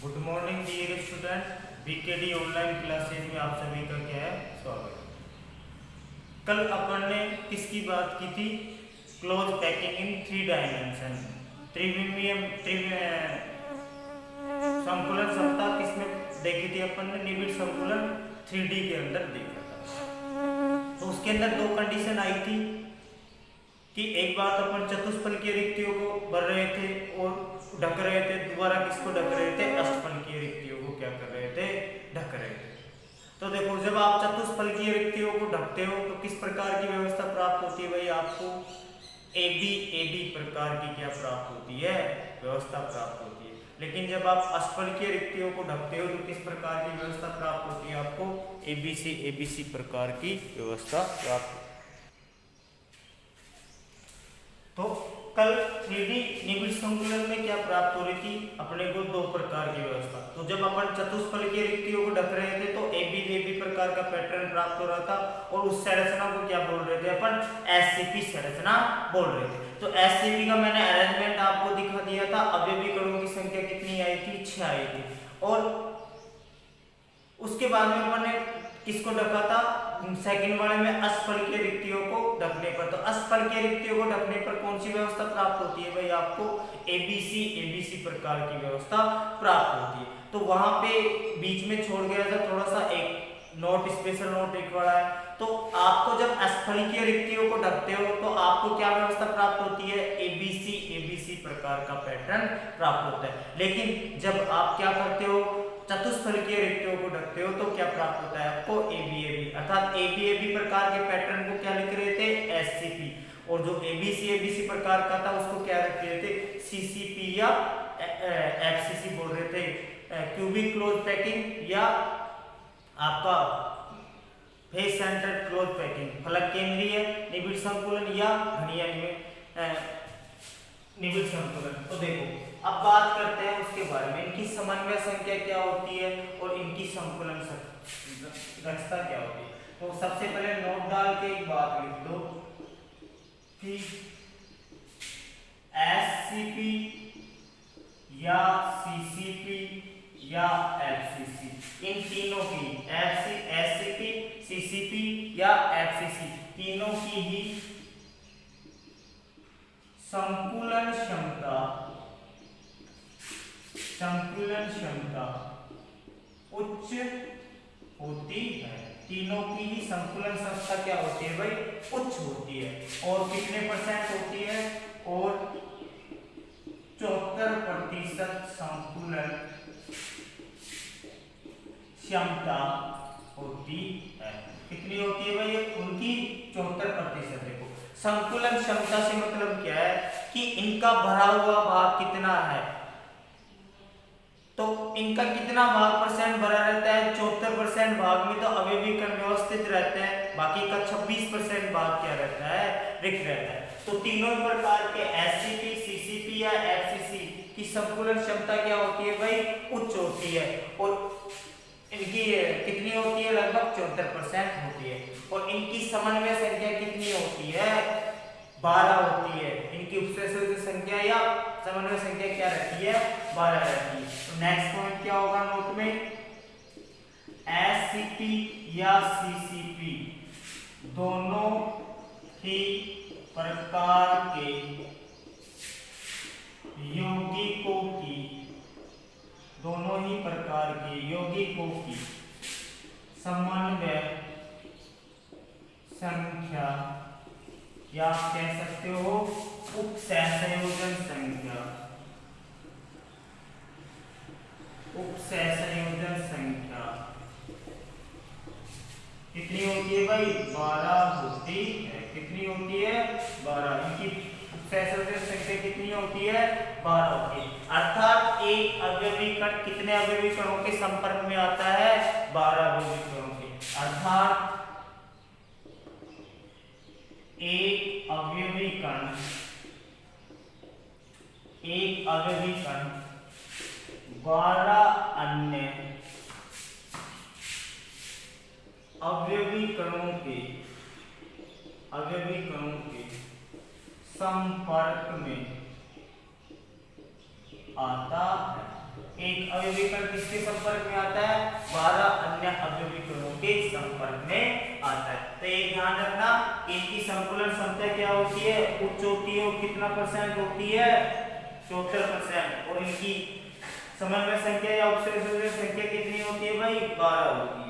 Good morning dear student. BKD online classes में आप सभी का क्या है स्वागत है। कल अपन ने किसकी बात की थी? Close packing in 3 dimension. त्रिविमीय संकुलन क्षमता किसमें देखी थी अपन ने? निबिड़ संकुलन 3D के अंदर देखा था। तो उसके अंदर दो कंडीशन आई थी कि एक बात अपन चतुष्फलकीय रिक्तियों को भर रहे थे और ढक रहे थे, दोबारा किसको ढक रहे थे? अष्टफलकीय रिक्तियों को क्या कर रहे थे? ढक रहे थे। तो देखो, जब आप चतुष्फलकीय रिक्तियों को ढकते हो तो किस प्रकार की व्यवस्था प्राप्त होती है भाई? आपको एबी प्रकार की क्या प्राप्त होती है? व्यवस्था प्राप्त होती है। लेकिन जब आप अष्टफलकीय रिक्तियों को ढकते हो तो किस प्रकार की व्यवस्था प्राप्त होती है? आपको एबीसी प्रकार की व्यवस्था प्राप्त। तो कल 3D निबिड़ संकुलन में क्या प्राप्त हो रही थी अपने को? दो प्रकार की व्यवस्था। तो जब अपन चतुष्फलकीय रिक्तियों को ढक रहे थे तो एबी प्रकार का पैटर्न प्राप्त हो रहा था और उस संरचना को क्या बोल रहे थे अपन? एससीपी संरचना बोल रहे थे। तो एससीपी का मैंने अरेंजमेंट आपको दिखा दिया था। अवयवी कणों की संख्या कितनी आई थी? 6 आई थी। और उसके बाद में अपन ने किसको ढका था? सेकंड वाले में अष्टफलकीय रिक्तियों को ढकने पर। तो अष्टफलकीय रिक्तियों को ढकने पर कौन सी व्यवस्था प्राप्त होती है भाई? आपको एबीसी प्रकार की व्यवस्था प्राप्त होती है। तो वहां पे बीच में छोड़ गया था थोड़ा सा एक नोट, स्पेशल नोट एक वाला है। तो आपको जब अष्टफलकीय रिक्तियों को ढकते हो तो आपको क्या व्यवस्था प्राप्त होती है? एबीसी प्रकार का पैटर्न प्राप्त होता है। लेकिन जब आप क्या करते हो? चतुष्फलकीय रिक्तियों को ढकते हो तो क्या प्राप्त होता है आपको? एबी अर्थात एबी प्रकार के पैटर्न को क्या लिख रहे थे? एससीपी। और जो एबीसी प्रकार का था उसको क्या रख रहे थे? सीसीपी या एफसीसी बोल रहे थे। क्यूबिक क्लोज पैकिंग या आपका फेस सेंटर्ड क्लोज पैकिंग, फलक केंद्रीय निबिड़ संकुलन या घनीय निबिड़ संकुलन। तो देखो, अब बात करते हैं उसके बारे में। इनकी समन्वय संख्या क्या होती है और इनकी संकुलन दक्षता क्या होती है? तो सबसे पहले नोट डाल के एक बात लिख दो कि एससीपी या सीसीपी या एफसीसी, इन तीनों की एससीपी, सीसीपी या एफसीसी, तीनों की ही संकुलन क्षमता उच्च होती है। तीनों की ही संकुलन क्षमता क्या होती है भाई? उच्च होती है। और कितने परसेंट होती है? और 74% संकुलन क्षमता होती है। कितनी होती है भाई? उनकी 74%। देखो, संकुलन क्षमता से मतलब क्या है कि इनका भरा हुआ भाग कितना है। तो इनका कितना भाग परसेंट भरा रहता है? 74% भाग में तो अवयवी कण व्यवस्थित रहते हैं, बाकी का 26% भाग क्या रहता है? रिक्त रहता है। तो तीनों प्रकार के एससीपी, सीसीपी या एफसीसी की संकुलन क्षमता क्या होती है भाई? उच्च होती है। और इनकी कितनी होती है? लगभग 74% होती है। और इनकी समन्वय संख्या कितनी होती है? 12 होती है। इनकी उपसंयोजक संख्या या समन्वय संख्या क्या रहती है? 12 रहती है। तो नेक्स्ट पॉइंट क्या होगा नोट में? एससीपी या सीसीपी दोनों ही प्रकार के यौगिकों की समन्वय संख्या या आप कह सकते हो उपसंयोजन संख्या कितनी होती है भाई? 12 होती है। कितनी होती है? 12। इनकी उपसंयोजन संख्या कितनी होती है? 12 होती है। अर्थात एक अवयवी कण कितने अवयवी कणों के संपर्क में आता है? 12 अवयवी कणों के। अर्थात एक अवयवी कण 12 अन्य अवयवी कणों के संपर्क में आता है। एक अवयवी कण किसके संपर्क में आता है? 12 अन्य अवयवी कणों के संपर्क में आता है। तो एक ध्यान रखना, इनकी संकुलन क्षमता क्या होती है? उच्च होती है। और कितना % होती है? 74%। और इनकी समन्वय संख्या या उपसर्जक संख्या कितनी होती है भाई? 12 होती है।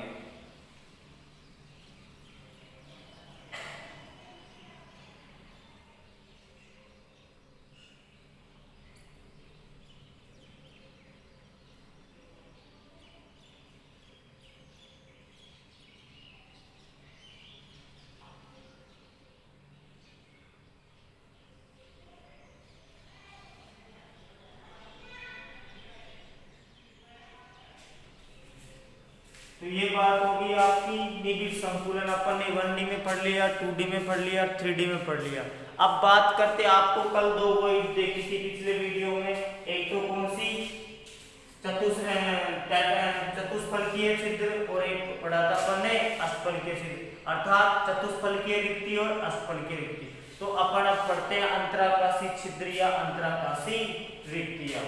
तो ये बात होगी आपकी निबिड़ संकुलन। अपन ने 1D में पढ़ लिया, 2D में पढ़ लिया, 3D में पढ़ लिया। अब बात करते, आपको कल 2 वर्ड देखी थी पिछले वीडियो में। एक तो कौन सी? चतुष्फलकीय छिद्र, और एक पढ़ा था अपन ने अष्टफलकीय छिद्र, अर्थात चतुष्फलकीय रिक्ति और अष्टफलकीय रिक्ति। तो अपन अब पढ़ते हैं अंतराकाशी छिद्र या अंतराकाशी रिक्तियां।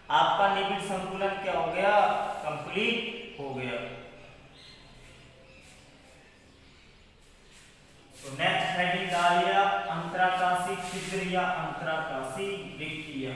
आपका निबिड़ संकुलन क्या हो गया? कंप्लीट हो गया। तो नेक्स्ट हेडिंग डालिए अंतराकाशी छिद्र या अंतराकाशी रिक्तियां।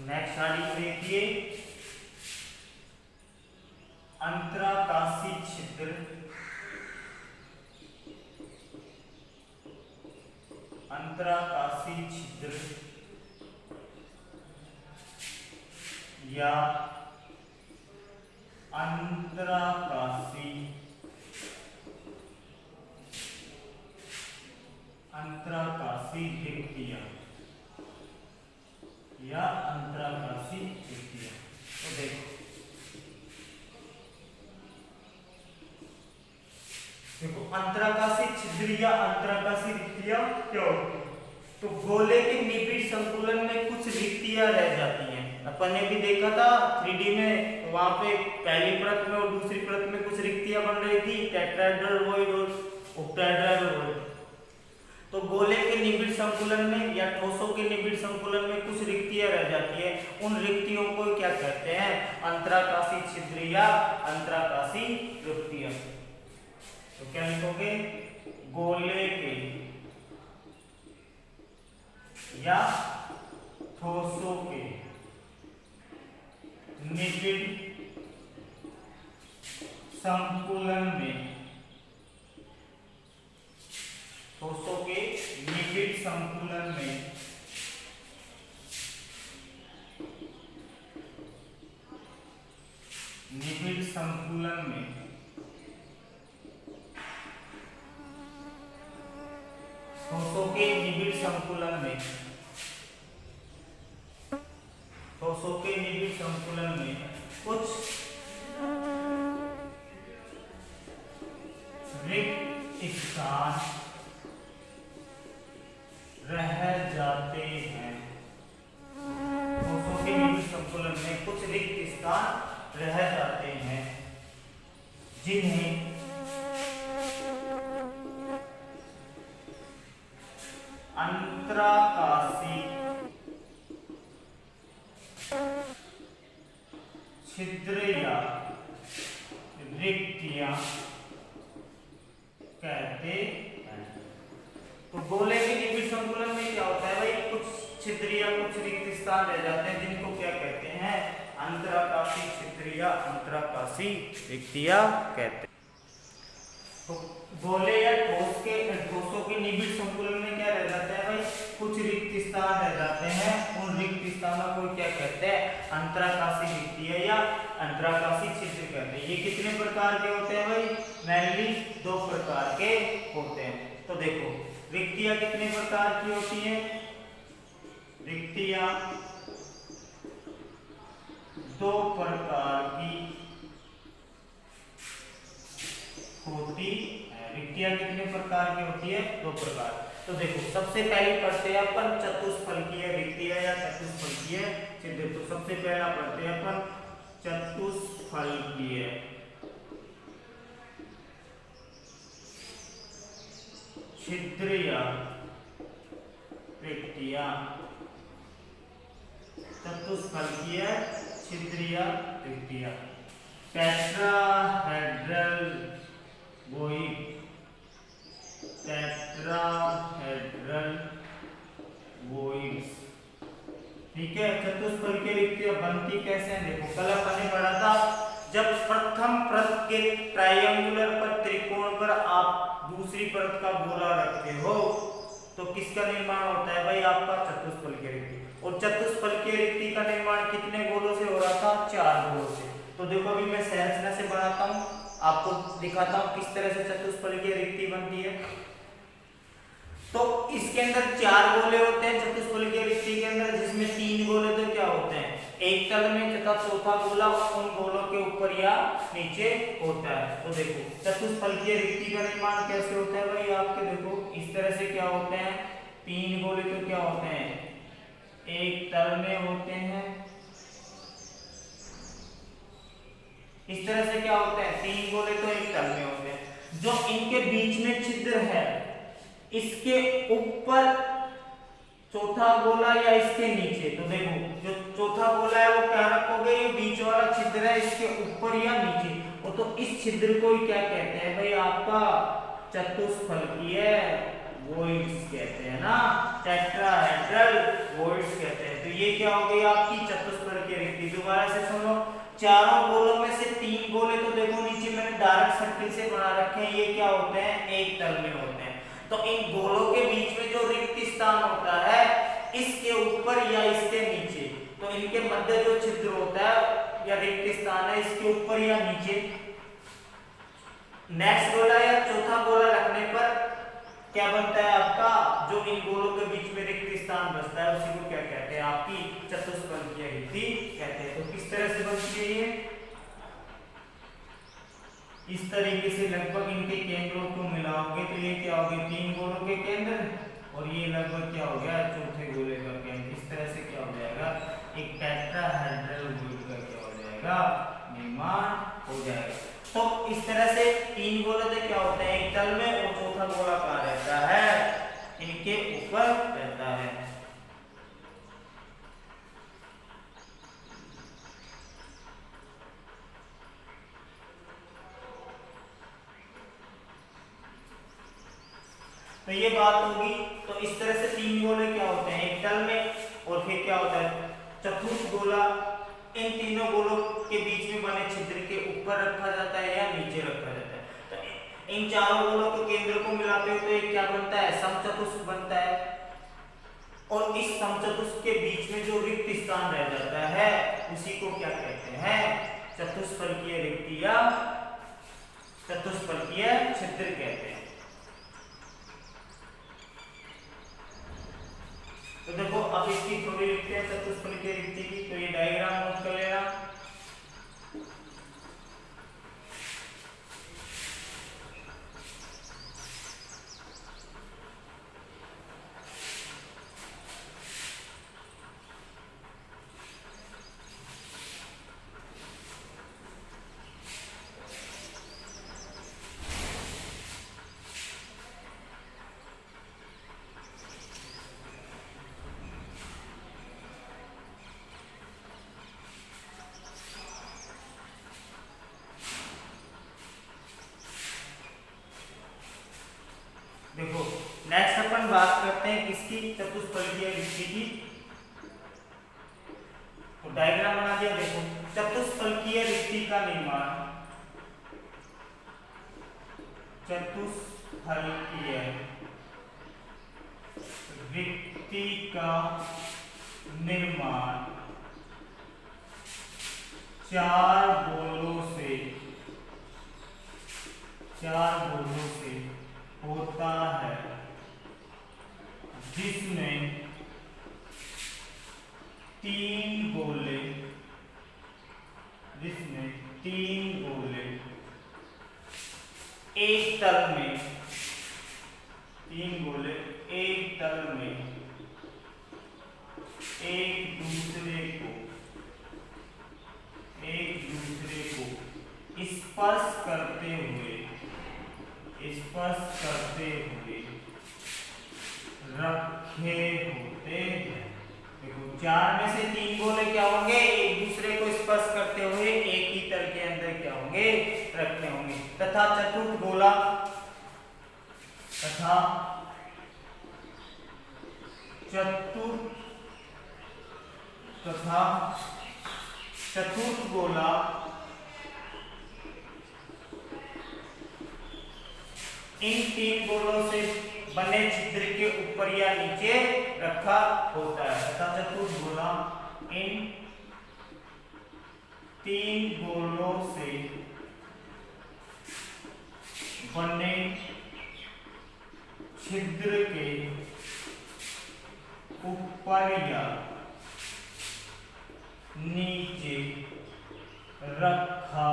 नेक्स्ट हेडिंग देखिए अंतराकाशी छिद्र, अंतराकाशी छिद्र या अंतराकाशी रिक्तियां या अंतराकाशी रिक्तियां। तो देखो अंतराकाशी छिद्र या अंतराकाशी रिक्तियां क्या होती है? तो गोले के निबिड़ संकुलन में कुछ रिक्तियां रह जाती हैं। अपन ने भी देखा था 3D में, वहां पे पहली परत में और दूसरी परत में कुछ रिक्तियां बन रही थी, टेट्राहेड्रल वॉइड और ऑक्टाहेड्रल वॉइड। तो गोले के निबिड़ संकुलन में या ठोसों के निबिड़ संकुलन में कुछ रिक्तियां रह जाती है। उन रिक्तियों को क्या कहते हैं? अंतराकाशी छिद्र या अंतराकाशी रिक्तियां। तो क्या लिखोगे? गोले के या ठोसों के निबिड़ संकुलन में, ठोसों के निबिड़ संकुलन में ठोसों के निबिड़ संकुलन में, ठोसों के निबिड़ संकुलन में कुछ रिक्त स्थान रह जाते हैं। ठोसों के निबिड़ संकुलन में कुछ रिक्त स्थान रह जाते हैं, जिन्हें अंतराकाशी छिद्र या रिक्तियां कहते हैं। तो गोले के निबिड़ संकुलन में क्या होता है भाई? कुछ छिद्र या कुछ रिक्त स्थान रह जाते हैं, जिनको क्या कहते हैं? अंतराकाशी छिद्र या अंतराकाशी रिक्तियां कहते हैं। तो गोले या ठोसों के निबिड़ संकुलन में क्या रह जाता है भाई? कुछ रिक्त स्थान रह जाते हैं। उन रिक्त स्थानों को क्या कहते हैं? अंतराकाशी रिक्तियां या अंतराकाशी छिद्र कहते हैं। ये कितने प्रकार के होते हैं भाई? मेनली 2 प्रकार के होते हैं। तो देखो रिक्तियां कितने प्रकार की होती हैं? रिक्तियां 2 प्रकार की होती है। रिक्तियां कितने प्रकार की होती है? 2 प्रकार। तो देखो सबसे पहले पढ़ते हैं अपन चतुष्फलकीय रिक्तियां या चतुष्फलकीय छिद्र। तो सबसे पहला पढ़ते हैं अपन चतुष्फलकीय छिद्र या रिक्तियां। चतुष्फलकीय छिद्र या रिक्तियां। Tetrahedral void, tetrahedral voids. ठीक है। चतुष्फलकीय रिक्तियां बनती कैसे हैं? देखो कल अपन ने पढ़ा था, जब प्रथम परत के ट्रायंगुलर पर त्रिकोण पर आप दूसरी परत का गोला रखते हो तो किसका निर्माण होता है भाई? आपका चतुष्फलकीय रिक्ति। और चतुष्फलकीय रिक्ति का निर्माण कितने गोलों से हो रहा था? 4 गोलों से। तो देखो अभी मैं संरचना से बनाता हूं, आपको दिखाता हूं किस तरह से चतुष्फलकीय रिक्ति बनती है। तो इसके अंदर 4 गोले होते हैं चतुष्फलकीय रिक्ति के अंदर, जिसमें 3 गोले तो क्या होते हैं? एक तल में तथा चौथा गोला उन गोलों के ऊपर या नीचे होता है। तो देखो चतुष्फलकीय रिक्ति का निर्माण कैसे होता है भाई? आपके देखो इस तरह से क्या होते हैं? 3 गोले तो क्या होते हैं? एक तल में होते हैं। इस तरह से क्या होते हैं? 3 गोले तो एक तल में होते हैं। जो इनके बीच में छिद्र है, इसके ऊपर चौथा गोला या इसके नीचे। तो देखो जो चौथा गोला है वो क्या रखोगे? ये बीच वाला छिद्र है, इसके ऊपर या नीचे। और तो इस छिद्र को ही क्या कहते हैं भाई? आपका चतुष्फलकीय वोइड्स कहते हैं ना, टेट्राहेड्रल वोइड्स कहते हैं। तो ये क्या हो गई आपकी चतुष्फलकीय रिक्ति। दोबारा से सुनो, चारों गोलों में से 3 गोले तो देखो नीचे मैंने डार्क सर्किल से बना रखे हैं, ये क्या होते हैं? एक तल में होते हैं। तो इन गोलों के बीच में जो रिक्त स्थान होता है, इसके ऊपर या इसके नीचे, तो इनके मध्य जो छिद्र होता है या रिक्त स्थान है, इसके ऊपर या नीचे। नेक्स्ट गोला या चौथा गोला रखने पर क्या बनता है आपका? जो इन गोलों के बीच में रिक्त स्थान बचता है उसी को क्या कहते हैं? आपकी चतुष्फलकीय रिक्ति कहते हैं। तो किस तरह से बनती है ये? इस तरीके से लगभग इनके केंद्रों को मिलाओगे तो ये क्या हो गया? 3 गोलों के केंद्र, और ये लगभग क्या हो गया? चौथे गोले का केंद्र। इस तरह से क्या हो जाएगा? एक टेट्राहेड्रल वोइड का क्या हो जाएगा? निर्माण हो जाएगा। तो इस तरह से 3 गोले तो क्या होते हैं? एक तल में, और चौथा गोला कहाँ रहता है? इनके ऊपर रहता है। तो ये बात होगी। तो इस तरह से 3 गोले क्या होते हैं? एक तल में, और फिर क्या होता है? चतुर्थ गोला इन तीनों गोलों के बीच में बने छिद्र के ऊपर रखा जाता है या नीचे रखा जाता है। तो इन चारों गोलों के केंद्र को मिलाते हो तो एक क्या बनता है? समचतुष्क बनता है। और इस समचतुष्क के बीच में जो रिक्त स्थान रह जाता है उसी को क्या कहते हैं? चतुष्फलकीय रिक्ति या चतुष्फलकीय छिद्र कहते हैं। तो देखो अब इसकी थोड़ी लिखते हैं चतुष्फलकीय रिक्ति की। तो ये डायग्राम नोट कर लेना। देखो नेक्स्ट अपन बात करते हैं किसकी? चतुष्फलकीय रिक्ति की। तो डायग्राम बना दिया। देखो चतुष्फलकीय रिक्ति का निर्माण, चतुष्फलकीय रिक्ति का निर्माण 4 गोलों से होता है, जिसमें 3 गोले एक दूसरे को स्पर्श करते हुए रखे होते हैं। देखो 4 में से 3 गोले क्या होंगे, एक दूसरे को स्पर्श करते हुए एक ही तल के अंदर क्या होंगे, रखे होंगे। तथा चतुर्थ गोला इन 3 गोलों से बने छिद्र के ऊपर या नीचे रखा होता है। तथा चतुर्थ गोला इन 3 गोलों से बने छिद्र के ऊपर या नीचे रखा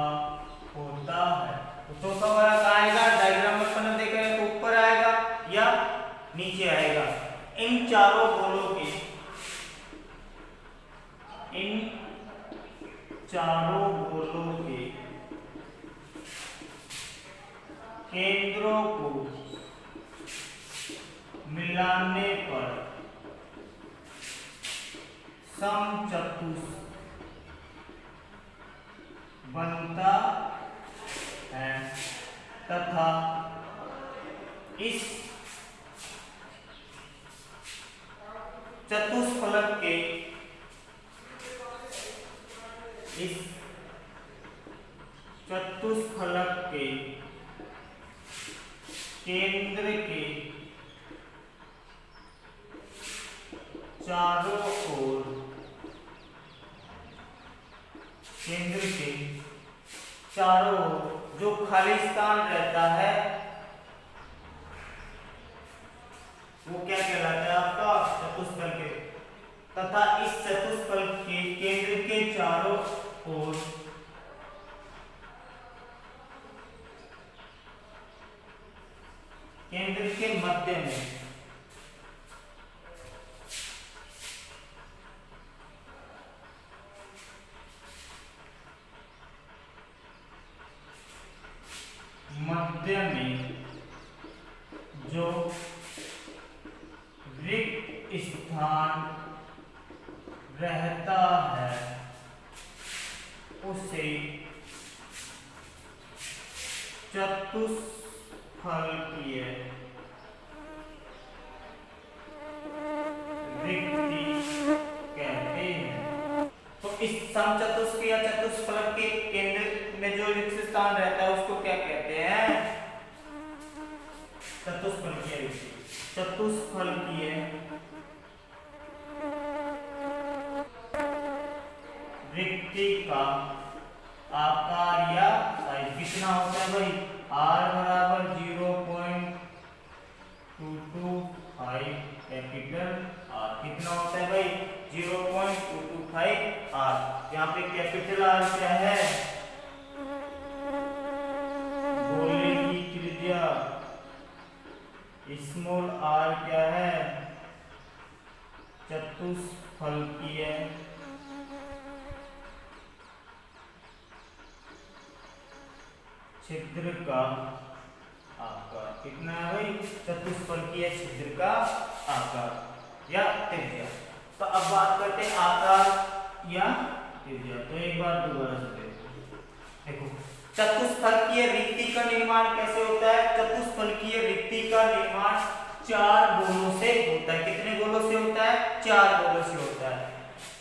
होता है। तो चौथा वाला कहाँ आएगा, डायग्राम में अपन देख रहे हैं तो ऊपर आएगा या नीचे आएगा। इन चारों गोलों के केंद्रों को मिलाने पर समचतुष्क बनता है तथा इस चतुष्फलक के केंद्र के चारों ओर जो खाली स्थान रहता है वो क्या कहलाता है, आपका चतुष्फलक के। तथा इस चतुष्फलक के केंद्र के चारों ओर केंद्र के मध्य में जो रिक्त स्थान रहता है उसे चतुष्फलकीय रिक्ति कहते हैं। तो इस समचतुष्क या चतुष्फलक के केंद्र में जो रिक्त स्थान रहता है उसको क्या कहते हैं, चतुष्फलकीय रिक्ति। चतुष्फलकीय रिक्ति का आकार या साइज कितना होता है भाई, r बराबर 0.225 कैपिटल R कितना होता है भाई 0.225 R। यहाँ पे कैपिटल R क्या है, गोले की त्रिज्या, स्मॉल r क्या है, चतुष्फलकीय छिद्र का आकार कितना है भाई, चतुष्फलकीय छिद्र का आकार या त्रिज्या। तो अब बात करते हैं आकार या त्रिज्या। तो एक बार दोबारा से देखो चतुष्फलकीय रिक्ति का निर्माण कैसे होता है, चतुष्फलकीय रिक्ति का निर्माण 4 गोलों से होता है। कितने गोलों से होता है, 4 गोलों से होता है।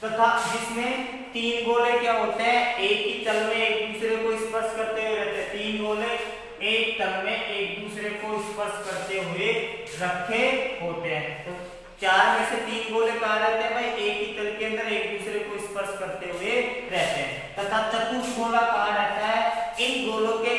तथा जिसमें 3 गोले क्या होते हैं, एक ही तल में एक दूसरे को स्पर्श करते हुए रहते हैं। 3 गोले एक तल में एक दूसरे को स्पर्श करते हुए रखे होते हैं। तो 4 में से 3 गोले कहाँ रहते हैं भाई, एक ही तल के अंदर एक दूसरे को स्पर्श करते हुए रहते हैं। तथा चतुर्थ गोला कहाँ रहता है, इन गोलों के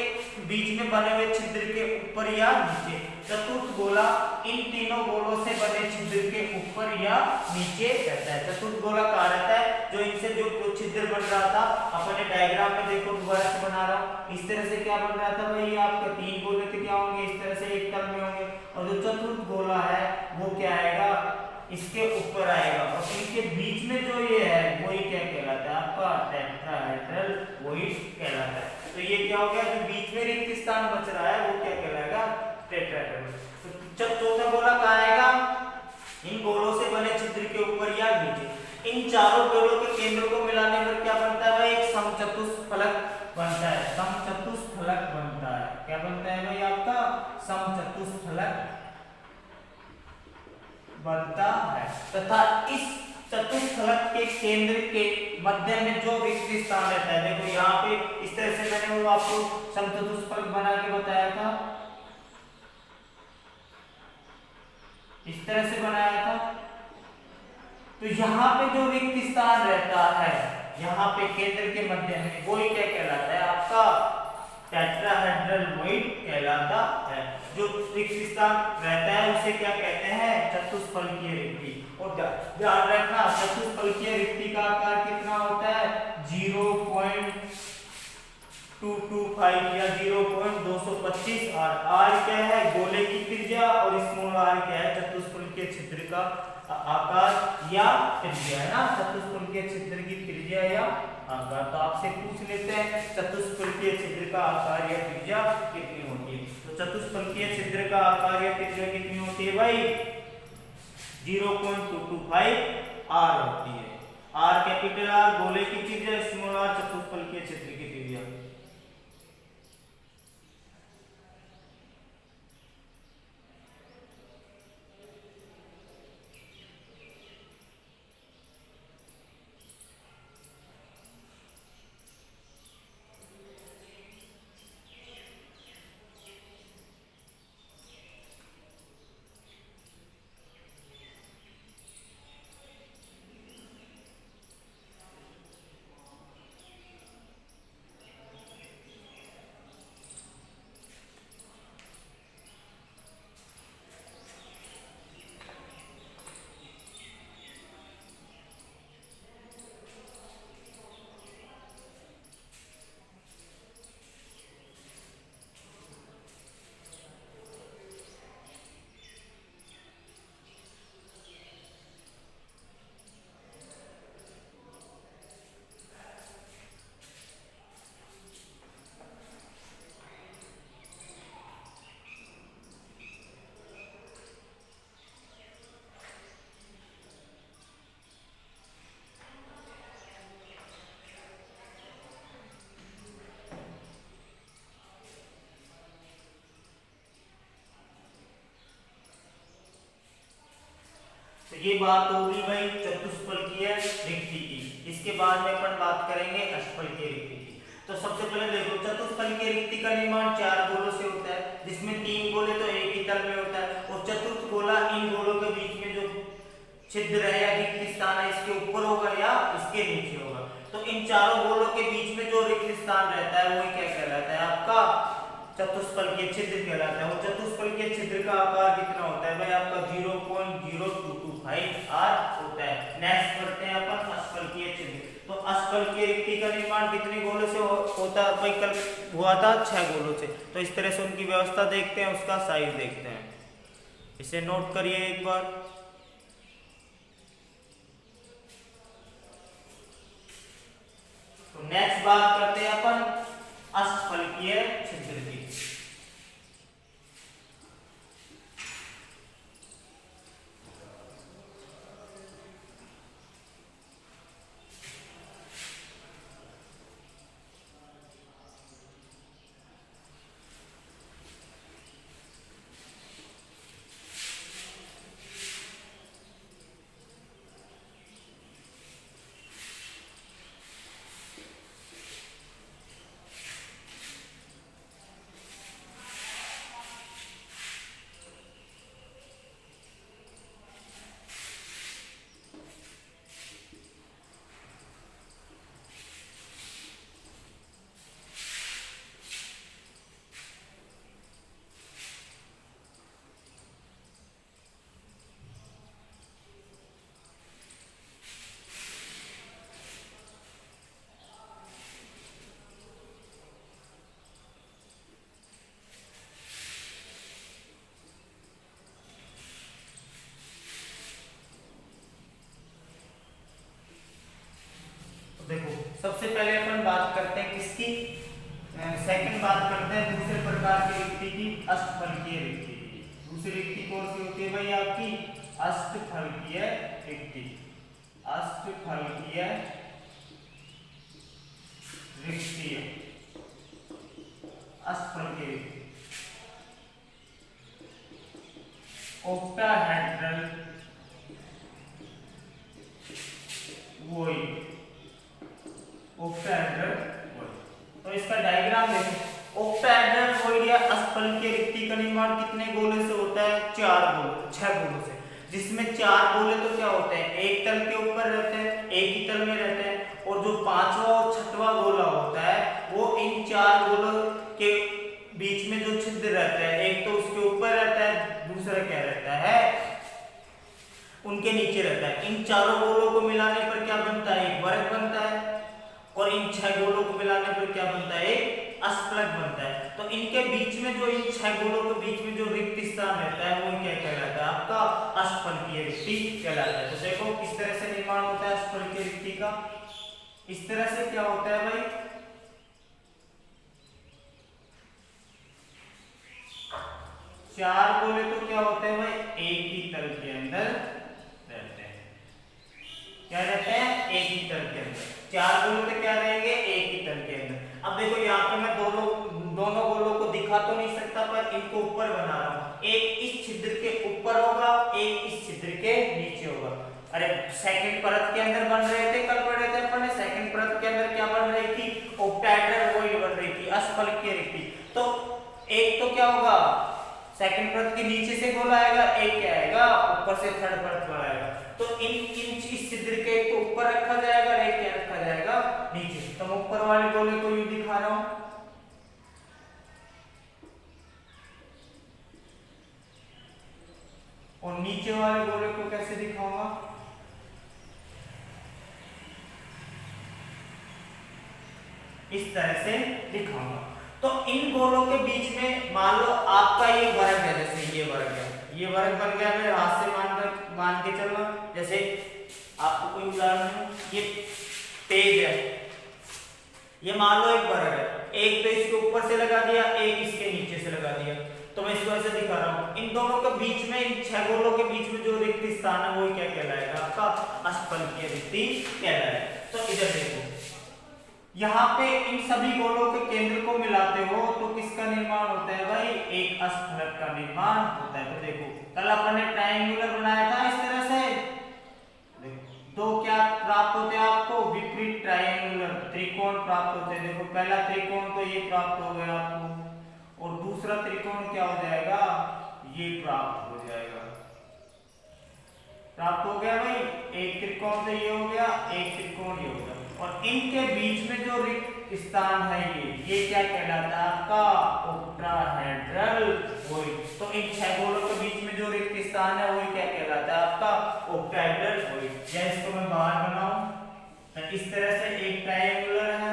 बीच में बने हुए छिद्र के ऊपर या नीचे। चतुर्थ गोला इन तीनों गोलों से बने छिद्र के ऊपर या नीचे रहता है। चतुर्थ गोला कहाँ रहता है, जो इनसे जो छिद्र बन रहा था, अपने डायग्राम में देखो दोबारा से बना रहा हूँ। इस तरह से क्या बन रहा था भाई, आपके 3 गोले तो क्या होंगे, इस तरह से एक तल में होंगे, और जो चतुर्थ गोला है वो क्या आएगा, इसके ऊपर आएगा, और इनके बीच क्या हो गया, जो बीच में रिक्त स्थान बच रहा है वो क्या कहलाएगा, टेट्राहेड्रल। तो चौथा गोला कहाँ आएगा, इन गोलों से बने छिद्र के ऊपर या नीचे। इन चारों गोलों के केंद्र को मिलाने पर क्या बनता है भाई, एक समचतुष्फलक बनता है, समचतुष्फलक बनता है। क्या बनता है भाई आपका, समचतुष्फलक बनता है। तथा इस चतुष्फलक के केंद्र के मध्य में जो रिक्त स्थान रहता है, देखो यहाँ पे इस तरह से मैंने वो आपको समचतुष्फलक बना के बताया था, इस तरह से बनाया था। तो यहाँ पे जो रिक्त स्थान रहता है, यहाँ पे केंद्र के मध्य में, वो क्या कहलाता है आपका, टेट्राहेड्रल कहलाता है। जो रिक्त स्थान रहता है उसे क्या कहते हैं, चतुष्फलकीय रिक्ति। और ध्यान रखना, चतुष्फलकीय रिक्ति का आकार कितना होता है, 0.225 या 0.225 आर। आर क्या है, गोले की त्रिज्या, और स्मॉल आर क्या है, चतुष्फलकीय छिद्र का आकार या त्रिज्या, है ना, चतुष्फलकीय छिद्र की त्रिज्या या आकार। तो आपसे पूछ लेते हैं चतुष्फलकीय छिद्र का आकार या त्रिज्या कितनी होती है। तो चतुष्फलकीय छिद्र का आकार या त्रिज्या कितनी होती है भाई, 0.225 आर होती है। आर कैपिटल आर गोले की त्रिज्या, स्मॉल आर चतुष्फलकीय छिद्र की त्रिज्या। तो ये बात होगी भाई चतुष्फलकीय रिक्ति की। इसके बाद में अपन बात करेंगे अष्टफलकीय रिक्ति की। तो सबसे पहले देखो, चतुष्फलकीय रिक्ति का निर्माण 4 गोलों से होता है, जिसमें 3 गोले तो एक ही तल में होता है, और चतुर्थ गोला इन गोलों के बीच में जो छिद्र है या रिक्त स्थान है, इसके ऊपर होगा या इसके नीचे होगा। तो इन चारों गोलों के बीच में जो रिक्त स्थान रहता है वो क्या कहलाता है आपका, चतुष्फलकीय छिद्र कहलाता है। और चतुष्फलकीय छिद्र का आकार कितना होता है भाई आपका, 0.0225 आर होता है। नेक्स्ट पढ़ते हैं अपन अष्टफलकीय छिद्र। तो अष्टफलकीय रिक्ति का निर्माण कितने गोलों से होता है भाई, कल हुआ था 6 गोलों से। तो इस तरह से उनकी व्यवस्था देखते हैं, उसका साइज देखते हैं, इसे नोट करिए एक बार। तो नेक्स्ट बात करते हैं अपन अष्टफलकीय छिद्र की। सेकंड बात करते हैं दूसरे प्रकार की रिक्ति की, अष्टफलकीय रिक्ति की। दूसरी रिक्ति कौन सी होती है भाई आपकी? अष्टफलकीय रिक्ति। अष्टफलकीय रिक्ति, अष्टफलकीय रिक्ति। Octahedral void, octahedral void. तो इसका डायग्राम देखो। ऑक्टाहेड्रल वॉइड या अष्टफलकीय रिक्ति का निर्माण कितने गोले से होता है? 6 गोलों से। जिसमें 4 गोले तो क्या होते हैं? एक तल के ऊपर रहते हैं, एक ही तल में रहते हैं, और जो 5वां और 6वां गोला होता है वो इन 4 गोलों के बीच में जो छिद्र रहता है, एक तो उसके ऊपर रहता है, दूसरा क्या रहता है? उनके नीचे रहता है। इन चारों गोलों को मिलाने पर क्या बनता है? एक वर्ग बनता है। और इन 6 गोलों को मिलाने पर क्या बनता है? एक अष्टफलक बनता है। तो इनके बीच में जो इन 6 गोलों के बीच में जो रिक्त स्थान रहता है वो क्या कहलाता है? आपका अष्टफलकीय रिक्ति कहलाता है। तो देखो किस तरह से निर्माण होता है अष्टफलकीय रिक्ति का। इस तरह से क्या होता है भाई? 4 गोले तो क्या होते हैं भाई? एक ही तल के अंदर रहते हैं। क्या रहते हैं? एक ही तल के अंदर। 4 गोले तो क्या रहेंगे? एक ही तल के अंदर। अब देखो यहाँ पे मैं दोनों गोलों को दिखा तो नहीं सकता, पर इनको ऊपर बना रहा हूँ। एक इस छिद्र के ऊपर होगा, एक इस छिद्र के नीचे होगा। अरे सेकंड परत के अंदर बन रहे थे, कल पढ़े थे अपन ने, सेकंड परत के अंदर क्या बन रही थी? ऑक्टाहेड्रल वॉइड बन रही थी, अष्टफलकीय रिक्ति। तो एक तो क्या होगा? सेकंड परत के नीचे से गोला आएगा, एक क्या आएगा? ऊपर से थर्ड परत पर आएगा। तो इन इस छिद्र के एक को ऊपर रखा जाएगा, एक क्या रखा जाएगा? नीचे। तो मैं ऊपर वाले गोले को यूं दिखा रहा हूं, और नीचे वाले गोले को कैसे दिखाऊंगा? इस तरह से दिखाऊंगा। तो इन गोलों के बीच में मान लो आपका ये वर्ग है, जैसे ये वर्ग है, ये वर्ग बन गया। मेरे हाथ से मान के चलना। जैसे आपको कोई उदाहरण है, ये पेज है, ये मान लो एक वर्ग है, एक तो इसके ऊपर से लगा दिया, एक इसके नीचे से लगा दिया। तो मैं इसको ऐसे दिखा रहा हूं। इन दोनों के बीच में, इन 6 गोलों के बीच में जो रिक्त स्थान है वो क्या कहलाएगा? आपका अष्टफलकीय रिक्ति कहलाएगा। तो इधर देखो, यहाँ पे इन सभी गोलों के केंद्र को मिलाते हो तो किसका निर्माण होता है भाई? एक अष्टफलक का निर्माण होता है। तो देखो कल अपन ने ट्रायंगुलर बनाया था इस तरह से। देखो दो क्या प्राप्त होते हैं आपको? विपरीत ट्रायंगुलर त्रिकोण प्राप्त होते हैं। देखो पहला त्रिकोण तो ये प्राप्त हो गया आपको, और दूसरा त्रिकोण क्या हो जाएगा? ये प्राप्त हो जाएगा। प्राप्त हो गया भाई। एक त्रिकोण तो ये हो गया, एक त्रिकोण ये हो गया, और इनके बीच में जो रिक्त स्थान है ये क्या कहलाता है? आपका ऑक्टाहेड्रल वॉइड। तो इन 6 गोलों के बीच में जो रिक्त स्थान है वो क्या कहलाता है? आपका ऑक्टाहेड्रल वॉइड। या इसको मैं बाहर बनाऊं तो इस तरह से एक ट्रायंगुलर है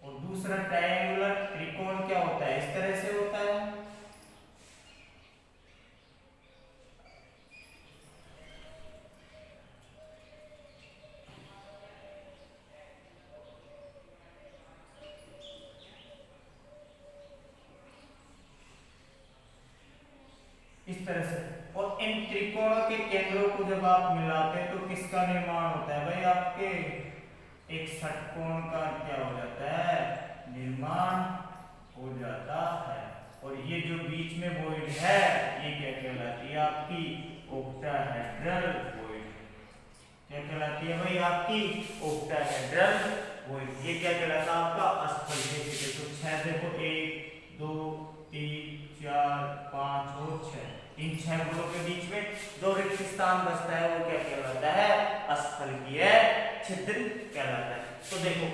और दूसरा ट्रायंगुलर त्रिकोण क्या होता है? इस तरह से होता है। इस तरह से। और इन त्रिकोणों के केंद्रों को जब आप मिलाते हैं तो किसका निर्माण होता है भाई? आपके एक षटकोण का क्या हो जाता है? निर्माण हो जाता है। और ये जो बीच में वॉइड है ये क्या कहलाती है? आपकी ऑक्टाहेड्रल वॉइड। क्या कहलाती है भाई? आपकी ऑक्टाहेड्रल वॉइड। ये क्या कहलाता है? आपका अष्टफलकीय रिक्ति। तो 6 देखो, 1 2 3 4 5 और 6। इन 6 गोलों के बीच में जो रिक्त स्थान बचता है वो क्या कहलाता है? अष्टफलकीय छिद्र कहलाता है। तो देखो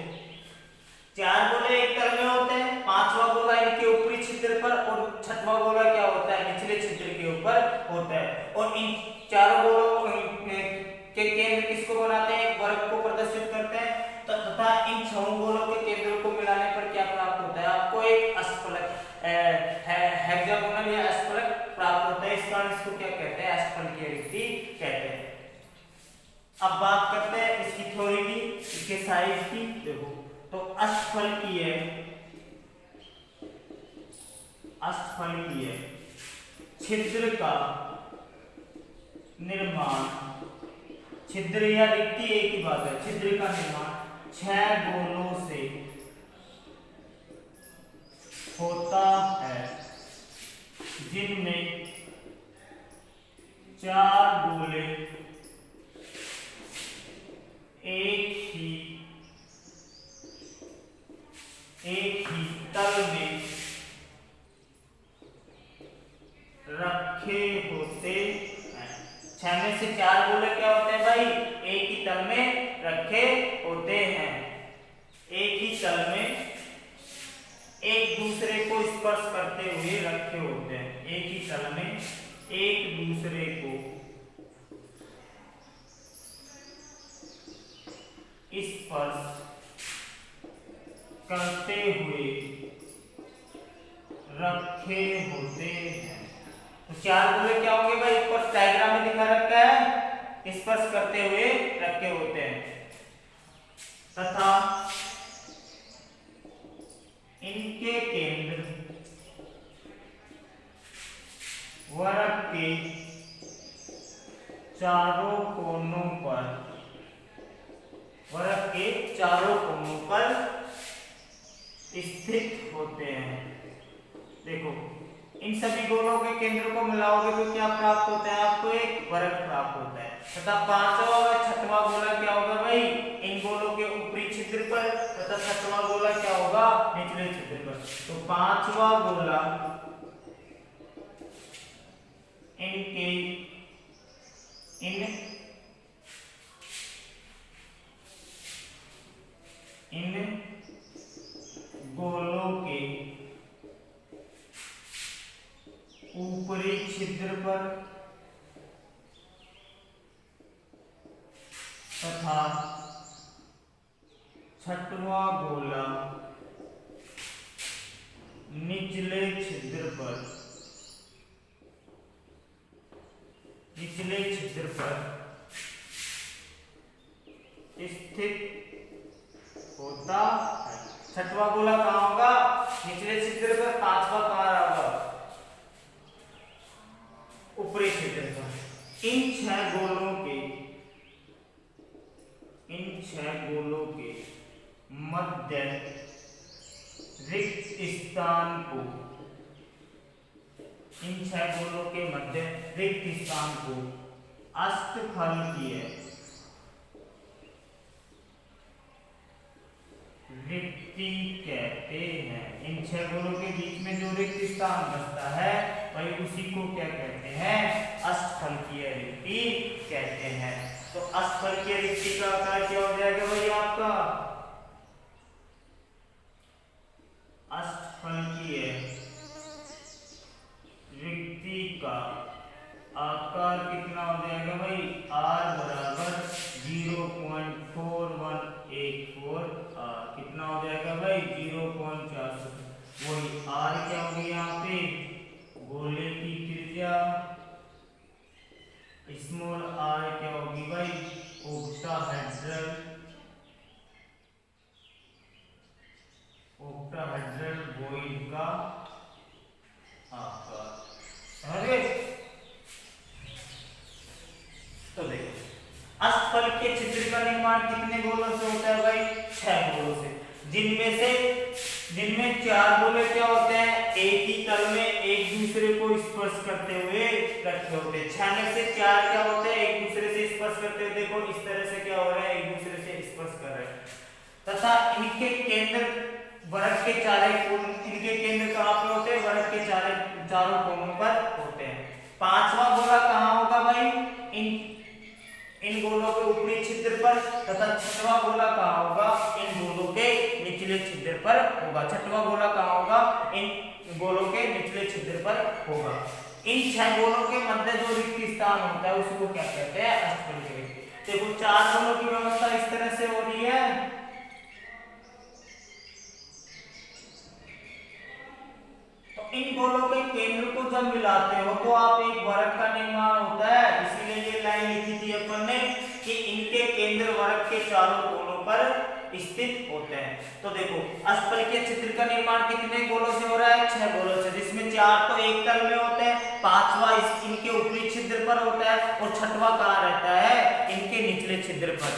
4 गोले एक तल में होते हैं, 5वां गोला इनके ऊपरी छिद्र पर, और 6वां गोला क्या होता है? निचले छिद्र के ऊपर होता है। और इन चारों गोलों के केंद्र किसको बनाते हैं? एक वर्ग को प्रदर्शित करते हैं। तथा इन 6 गोलों के केंद्रों को मिलाने पर क्या प्राप्त होता है? आपको एक अष्टफलक हेक्सागोनल या अष्टफलक प्राप्त होता है। इस कारण इसको क्या कहते हैं? अष्टफलकीय रिक्ति कहते हैं। अब बात करते हैं इसकी थ्योरी की, इसके साइज की। देखो तो अष्टफलकीय अष्टफलकीय छिद्र का निर्माण, छिद्र या रिक्ति एक ही बात है, छिद्र का निर्माण 6 गोलों से होता है, जिनमें 4 गोले एक ही तल में रखे होते हैं। 6 में से 4 गोले क्या होते हैं भाई? एक ही तल में रखे होते हैं, एक ही तल में एक दूसरे को स्पर्श करते हुए रखे होते हैं, एक ही तल में एक दूसरे को स्पर्श करते हुए रखे होते हैं। तो 4 गोले क्या होंगे भाई? ऊपर डायग्राम में दिखा रखा है, स्पर्श करते हुए रखे होते हैं तथा इनके केंद्र वृत्त के चारों कोनों पर, वृत्त के चारों कोनों पर स्थित होते हैं। देखो इन सभी गोलों के केंद्र को मिलाओगे तो क्या प्राप्त होता है? आपको एक वृत्त प्राप्त होता है तथा 5वां और 6वां गोला क्या होगा भाई? इन गोलों के ऊपरी छिद्र पर तथा 6वां गोला क्या होगा? निचले छिद्र पर। तो 5वां गोला इनके इन गोलों के ऊपरी छिद्र पर तथा 6वां गोला निचले छिद्र पर स्थित होता है। 6वां गोला कहाँ होगा? निचले छिद्र पर। 5वां कहाँ होगा? ऊपरी छिद्र पर। इन 6 गोलों के मध्य रिक्त स्थान को, इन 6 गोलों के मध्य रिक्त स्थान को अष्टफलकीय रिक्ति कहते हैं। इन 6 गोलों के बीच में जो रिक्त स्थान बचता है वही उसी को क्या कहते हैं? अष्टफलकीय रिक्ति कहते हैं। तो अष्टफलकीय रिक्ति का आकार क्या हो जाएगा भाई आपका? अष्टफलकीय रिक्ति का आकार कितना हो जाएगा भाई? R बराबर 0.4184 R। कितना हो जाएगा भाई? 0.4। वही R क्या होगी यहाँ पे? गोले की त्रिज्या, स्मॉल r क्या होगी भाई? ओक्टाहेड्रल वॉइड का आकार। समझ गए? तो देखो अष्टफलकीय छिद्र का निर्माण कितने गोलों से होता है भाई? 6 गोलों से, जिनमें 4 गोले क्या होते हैं? एक ही तल में एक दूसरे को स्पर्श करते हुए रखे होते हैं। 6 में से 4 क्या होते हैं? एक दूसरे से स्पर्श करते हुए, देखो इस तरह से क्या हो रहा है? एक दूसरे से स्पर्श कर रहे हैं तथा इनके केंद्र वृत्त के इनके केंद्र कहाँ पे होते हैं? वृत्त के चारों कोनों पर होते हैं। 5वां गोला कहाँ होगा भाई? इन गोलों के ऊपरी छिद्र पर तथा 6वां गोला कहाँ होगा? इन गोलों के निचले छिद्र पर होगा। 6वां गोला कहाँ होगा? इन गोलों के निचले छिद्र पर होगा। इन 6 गोलों के मध्य जो रिक्त स्थान होता है उसको क्या कहते हैं? अष्टफलकीय रिक्ति। देखो 4 गोलों की व्यवस्था इस तरह से हो रही है। तो इन गोलों के केंद्र को जब मिलाते हो तो आप एक वृत्त का निर्माण होता है। इसीलिए ये लाइन लिखी थी अपन ने कि इनके केंद्र वृत्त के चारों कोनों पर स्थित होते हैं। तो देखो अष्टफलकीय छिद्र का निर्माण कितने गोलों से हो रहा है? 6 गोलों से, जिसमें 4 तो एक तल में होते हैं, 5वां इनके ऊपरी छिद्र पर होता है और 6वां कहाँ रहता है? इनके निचले छिद्र पर।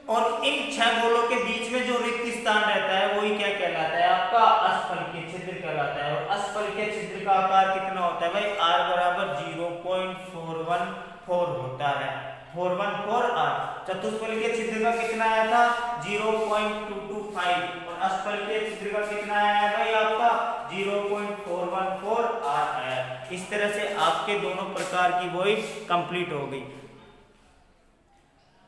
और इन 6 गोलों के बीच में जो रिक्त स्थान रहता है वही क्या कहलाता है? आपका अष्टफलकीय छिद्र कहलाता है। और अष्टफलकीय छिद्र का आकार कितना होता है भाई? r बराबर 0.414 होता है, 414 r। चतुष्फलकीय छिद्र का कितना आया था? 0.225। और अष्टफलकीय छिद्र का कितना आया है भाई? आपका 0.414 r आया। इस तरह से आपके दोनों प्रकार की वॉइड कंप्लीट हो गई।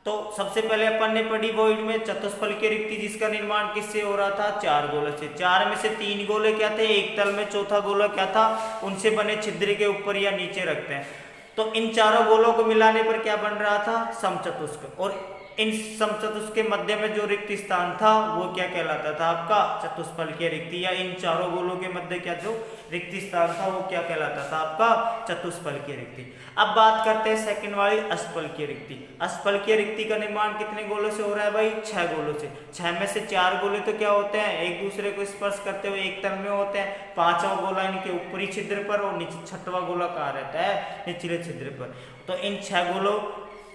तो सबसे पहले अपन ने पढ़ी वॉइड में चतुष्फलकीय रिक्ति, जिसका निर्माण किससे हो रहा था? 4 गोलों से। 4 में से 3 गोले क्या थे? एक तल में, चौथा गोला क्या था? उनसे बने छिद्र के ऊपर या नीचे रखते हैं। तो इन चारों गोलों को मिलाने पर क्या बन रहा था? समचतुष्क। और इन समचतुष्क के मध्य में जो रिक्त स्थान था वो क्या कहलाता था? आपका चतुष्फलकीय रिक्ति। या इन चारों गोलों के मध्य क्या जो रिक्त स्थान था वो क्या कहलाता था? आपका चतुष्फलकीय रिक्ति। अब बात करते हैं सेकंड वाली अष्टफलकीय रिक्ति। अष्टफलकीय रिक्ति का निर्माण कितने गोलों से हो रहा है भाई? 6 गोलों से। 6 में से 4 गोले तो क्या होते हैं? एक दूसरे को स्पर्श करते हुए एक तल में होते हैं। 5वां गोला इनके ऊपरी छिद्र पर और 6वां गोला कहाँ रहता है? निचले छिद्र पर। तो इन 6 गोलों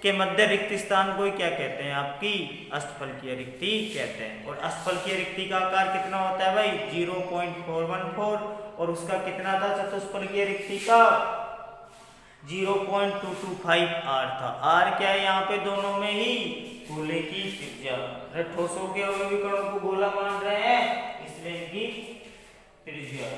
के मध्य रिक्त स्थान को क्या कहते हैं? आपकी अष्टफलकीय रिक्ति कहते हैं। और अष्टफलकीय रिक्ति का आकार कितना होता है भाई? 0.414। और उसका कितना था चतुष्फलकीय रिक्ति का? 0.225 r था। r क्या है यहाँ पे? दोनों में ही गोले की त्रिज्या। ठोसों के अवयवी कणों को गोला मान रहे हैं, इसलिए इनकी त्रिज्या।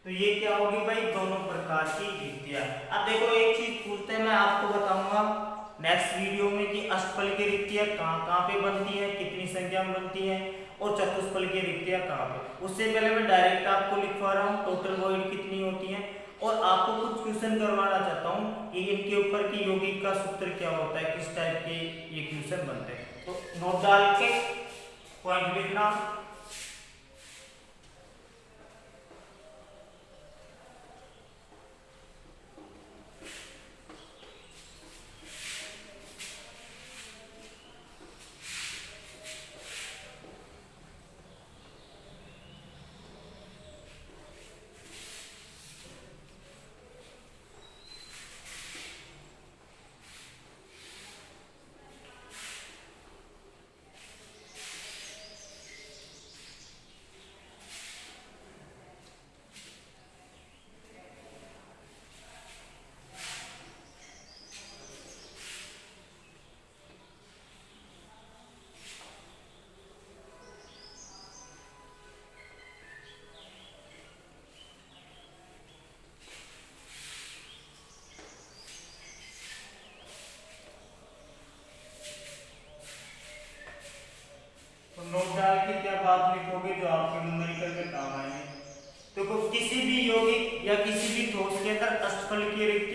तो ये क्या होगी भाई? दोनों प्रकार की रिक्तियां। अब देखो एक चीज पूछते हैं, मैं आपको बताऊंगा नेक्स्ट वीडियो में कि अष्टफलकीय रिक्तियां कहाँ कहाँ पे बनती हैं, कितनी संख्या में बनती हैं, और चतुष्फलकीय रिक्तियां कहाँ पे। उससे पहले मैं डायरेक्ट आपको लिखवा रहा हूँ टोटल वॉइड कितनी होती है, और आपको कुछ क्वेश्चन करवाना चाहता हूँ कि इनके ऊपर की यौगिक का सूत्र क्या होता है, किस टाइप के ये क्वेश्चन बनते हैं। तो नोट डाल के पॉइंट लिखना।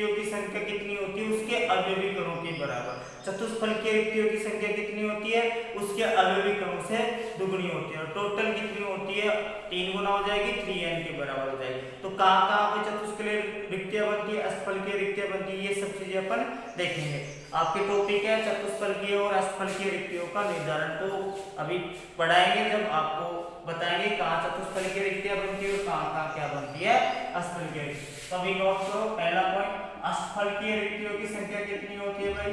रिक्तियों की संख्या कितनी होती है उसके अवयवी कणों के बराबर। चतुष्फलकीय रिक्तियों की संख्या कितनी होती है उसके अवयवी कणों से दुगनी होती है। और टोटल कितनी होती है 3 गुना हो जाएगी 3n के बराबर हो जाएगी। तो कहाँ कहाँ पे चतुष्फलकीय रिक्तियां बनती है अष्टफलकीय रिक्तियां बनती है ये सब चीजें अपन देखेंगे। आपके टॉपिक है चतुष्फलकीय और अष्टफलकीय रिक्तियों का निर्धारण, तो अभी पढ़ाएंगे जब आपको बताएंगे कहाँ चतुष्फलकीय रिक्तियां बनती है और कहाँ कहाँ क्या बनती है अष्टफलकीय रिक्तियां। तो अभी नोट करो पहला पॉइंट, अष्टफलकीय रिक्तियों की संख्या कितनी होती है भाई,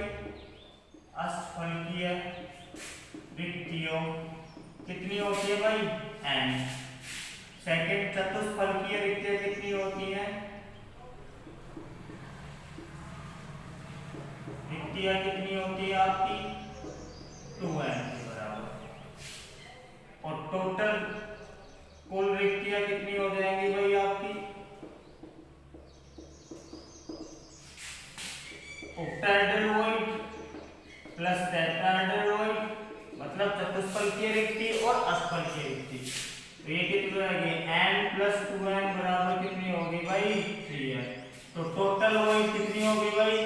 अष्टफलकीय रिक्तियों कितनी होती है भाई n। सेकंड, चतुष्फलकीय रिक्तियां कितनी होती है, रिक्तियां कितनी होती है आपकी 2n के बराबर। और टोटल कुल रिक्तियां कितनी हो जाएंगी भाई आपकी, ऑक्टाहेड्रॉइड प्लस टेट्राहेड्रॉइड, मतलब चतुष्फलकीय रिक्ति और अष्टफलकीय रिक्ति। तो ये कितनी बनेगी n प्लस 2n बराबर कितनी होगी भाई 3n। तो टोटल वॉइड कितनी होगी भाई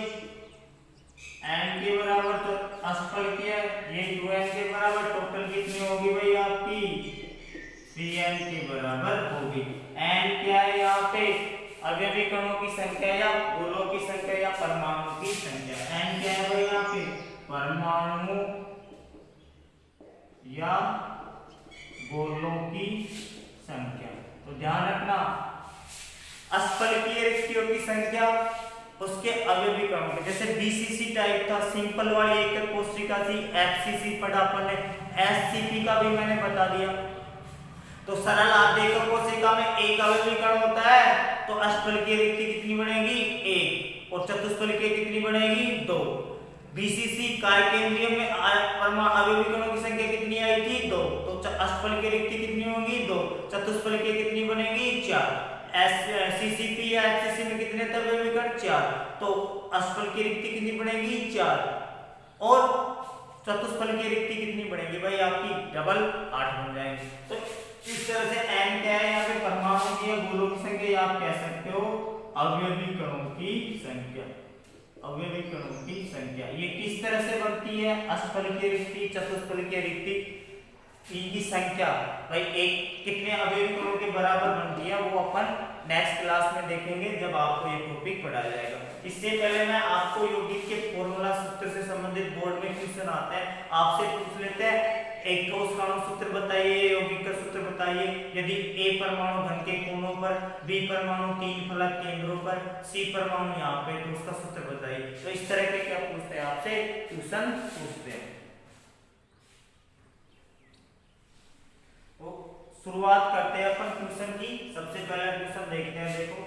n के बराबर, तो अष्टफलकीय ये 2n के बराबर, टोटल कितनी होगी भाई आपकी 3n के बराबर होगी। n क्या है यहाँ पे अवयवी कणों की संख्या या गोलों की संख्या या परमाणु की संख्या। n क्या है भाई यहाँ पे परमाणु या गोलों की संख्या। तो ध्यान रखना अष्टफलकीय रिक्तियों की संख्या उसके अवयवी कणों के, जैसे बीसीसी टाइप था सिंपल वाली एकक कोशिका थी, एफसीसी पढ़ा अपन ने, एससीपी का भी मैंने बता दिया। तो सरल आद्यक कोशिका में एक अवयवी कण होता है तो अष्टफलकीय रिक्ति कितनी बनेगी 1 और चतुष्फलकीय कितनी बनेगी 2। बीसीसी काय केंद्रीय में अवयवी कणों की संख्या कितनी आई थी 2, तो अष्टफलकीय रिक्ति कितनी होगी 2, चतुष्फलकीय कितनी बनेगी 4। सीसीपी या एचसीसी में कितने थे अवयवी कण 4, तो अष्टफलकीय रिक्ति कितनी बनेगी 4 और चतुष्फलकीय रिक्ति कितनी बनेगी भाई आपकी डबल 8 बन जाएंगे। तो इस तरह से n क्या है यहाँ पे परमाणु की या गोलों की संख्या, या आप कह सकते हो अवयवी कणों की संख्या, अवयवी कणों की संख्या। ये किस तरह से बनती है अष्टफलकीय रिक्ति चतुष्फलकीय रिक्ति, इनकी संख्या भाई एक कितने अवयवी कणों के बराबर बनती है वो अपन नेक्स्ट क्लास में देखेंगे जब आपको ये टॉपिक पढ़ाया जाएगा। इससे पहले मैं आपको यौगिक के फॉर्मूला सूत्र से संबंधित बोर्ड में क्वेश्चन आते हैं, आपसे पूछ लेते हैं एक ठोस कण सूत्र बताइए, यौगिक का सूत्र बताइए। यदि A परमाणु घन के कोनों पर, B परमाणु 3 फलक केंद्रों पर, C परमाणु यहाँ पे, तो उसका सूत्र बताइए। तो इस तरह के क्या पूछते हैं आपसे क्वेश्चन पूछते हैं। तो शुरुआत करते हैं अपन क्वेश्चन की। सबसे पहला क्वेश्चन देखते हैं, देखो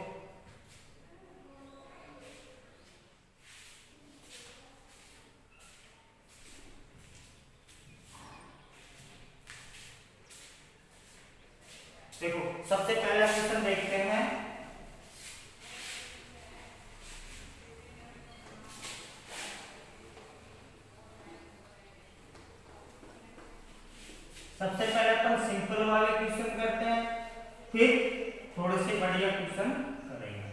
देखो सबसे पहला क्वेश्चन देखते हैं। सबसे पहले अपन सिंपल वाले क्वेश्चन करते हैं, फिर थोड़े से बढ़िया क्वेश्चन करेंगे।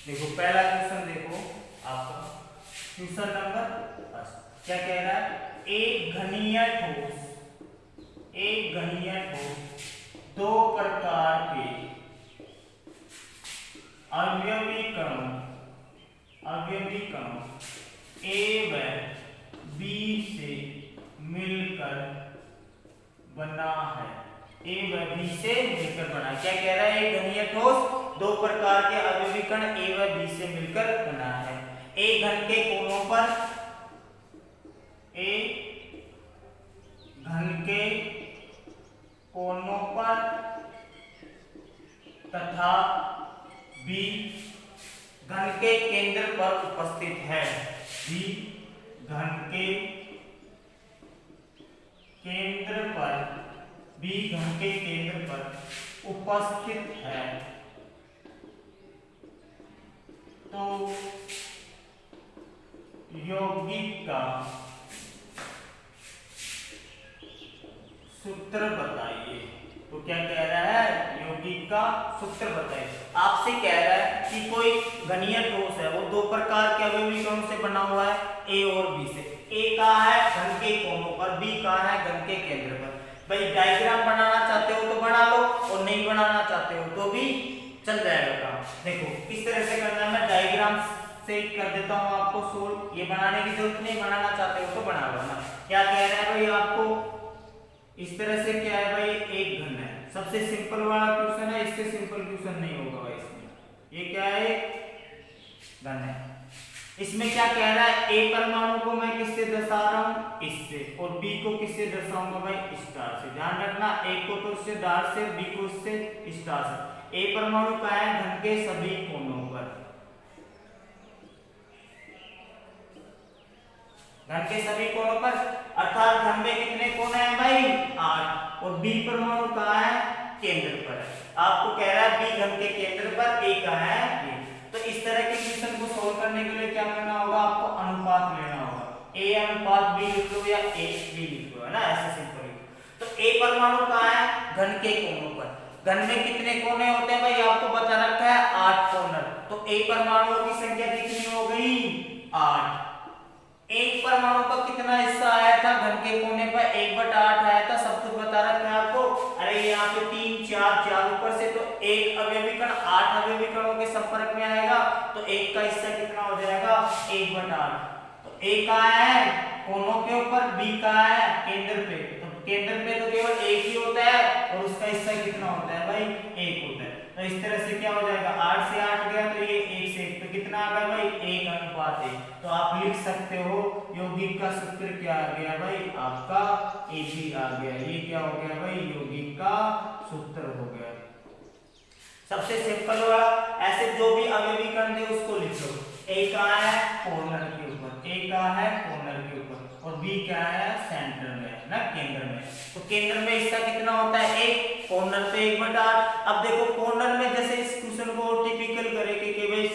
देखो पहला क्वेश्चन देखो आपका क्वेश्चन नंबर 10 क्या कह रहा है, एक घनीय ठोस दो प्रकार के अवयवी कणों A व B से मिलकर बना है। A व B से मिलकर बना, क्या कह रहा है, एक घनीय ठोस दो प्रकार के अवयवी कण A व B से मिलकर बना है। A घन के कोनों पर, A घन के कोनों पर तथा B घन के केंद्र पर उपस्थित है। B घन के केंद्र पर, B घन के केंद्र पर उपस्थित है। तो यौगिक का सूत्र बताइए। तो क्या कह रहा है, यौगिक का सूत्र बताइए। आपसे कह रहा है कि कोई घनीय ठोस है, वो दो प्रकार के अवयवी कणों से बना हुआ है, ए और बी से। ए कहाँ है, घन के कोनों पर, बी कहाँ है, घन के केंद्र पर। भाई डायग्राम बनाना चाहते हो तो बना लो, और नहीं बनाना चाहते हो तो भी चल जाएगा काम। देखो किस तरह से करना है, मैं डायग्राम से कर देता हूँ आपको सोल्व। ये बनाने की जरूरत नहीं, बनाना चाहते हो तो बना लो ना। क्या कह रहा है भाई आपको, इस तरह से क्या है भाई, एक घन है। सबसे सिंपल वाला क्वेश्चन है, इससे सिंपल क्वेश्चन नहीं होगा भाई इसमें। ये क्या है, घन है। इसमें क्या कह रहा है, ए परमाणु को मैं किससे दर्शा रहा हूं, इससे, और बी को किससे दर्शाऊंगा भाई, स्टार से। ध्यान रखना, ए को तो इससे डॉट से, बी को इससे स्टार से। ए परमाणु का है घन के सभी कोनों पर, घन के सभी कोनों पर, अर्थात घन में कितने कोण हैं भाई, 8। और बी परमाणु कहाँ है, केंद्र पर है। आपको कह रहा है बी घन के केंद्र पर, ए कहाँ है, ए। तो इस तरह के क्वेश्चन को सॉल्व करने के लिए क्या करना होगा, आपको अनुपात लेना होगा। ए अनुपात बी लिख लो या ए बी लिख लो, है ना, ऐसे सिंपल। तो ए परमाणु कहाँ है, घन के कोनों पर। घन में कितने कोने होते हैं भाई, आपको बता रखा है 8 कोने। तो ए परमाणुओं की संख्या कितनी हो गई, 8। एक परमाणु का कितना हिस्सा आया था, घन के कोने पर 1/8 आया था, सब कुछ बता रखा है आपको। अरे यहाँ पे 3 4 4 ऊपर से, तो एक अवयवी कण 8 अवयवी कणों के संपर्क में आएगा, तो एक का हिस्सा कितना हो जाएगा, 1/8। तो ए कहाँ है, कोनों के ऊपर, बी कहाँ है, केंद्र पे। तो केंद्र पे तो केवल एक ही होता है, और उसका हिस्सा कितना होता है भाई, 1 होता है। तो इस तरह से क्या हो जाएगा, 8 से 8 गया, तो ये 1 से 1, तो कितना आ गया भाई, 1:1। तो आप लिख सकते हो यौगिक का सूत्र क्या आ गया भाई, आपका AB आ गया। ये क्या हो गया भाई, यौगिक का सूत्र हो गया। सबसे सिंपल वाला, ऐसे जो भी अवयवी कण दे उसको लिख लो। ए कहाँ है, कॉर्नर के ऊपर, ए कहाँ है, कॉर्नर के ऊपर, और बी क्या है, सेंटर में, ना केंद्र में। तो केंद्र में हिस्सा कितना होता है, 1, कॉर्नर पे 1/8। अब देखो कॉर्नर में, जैसे इस क्वेश्चन को टिपिकल करेंगे कि भाई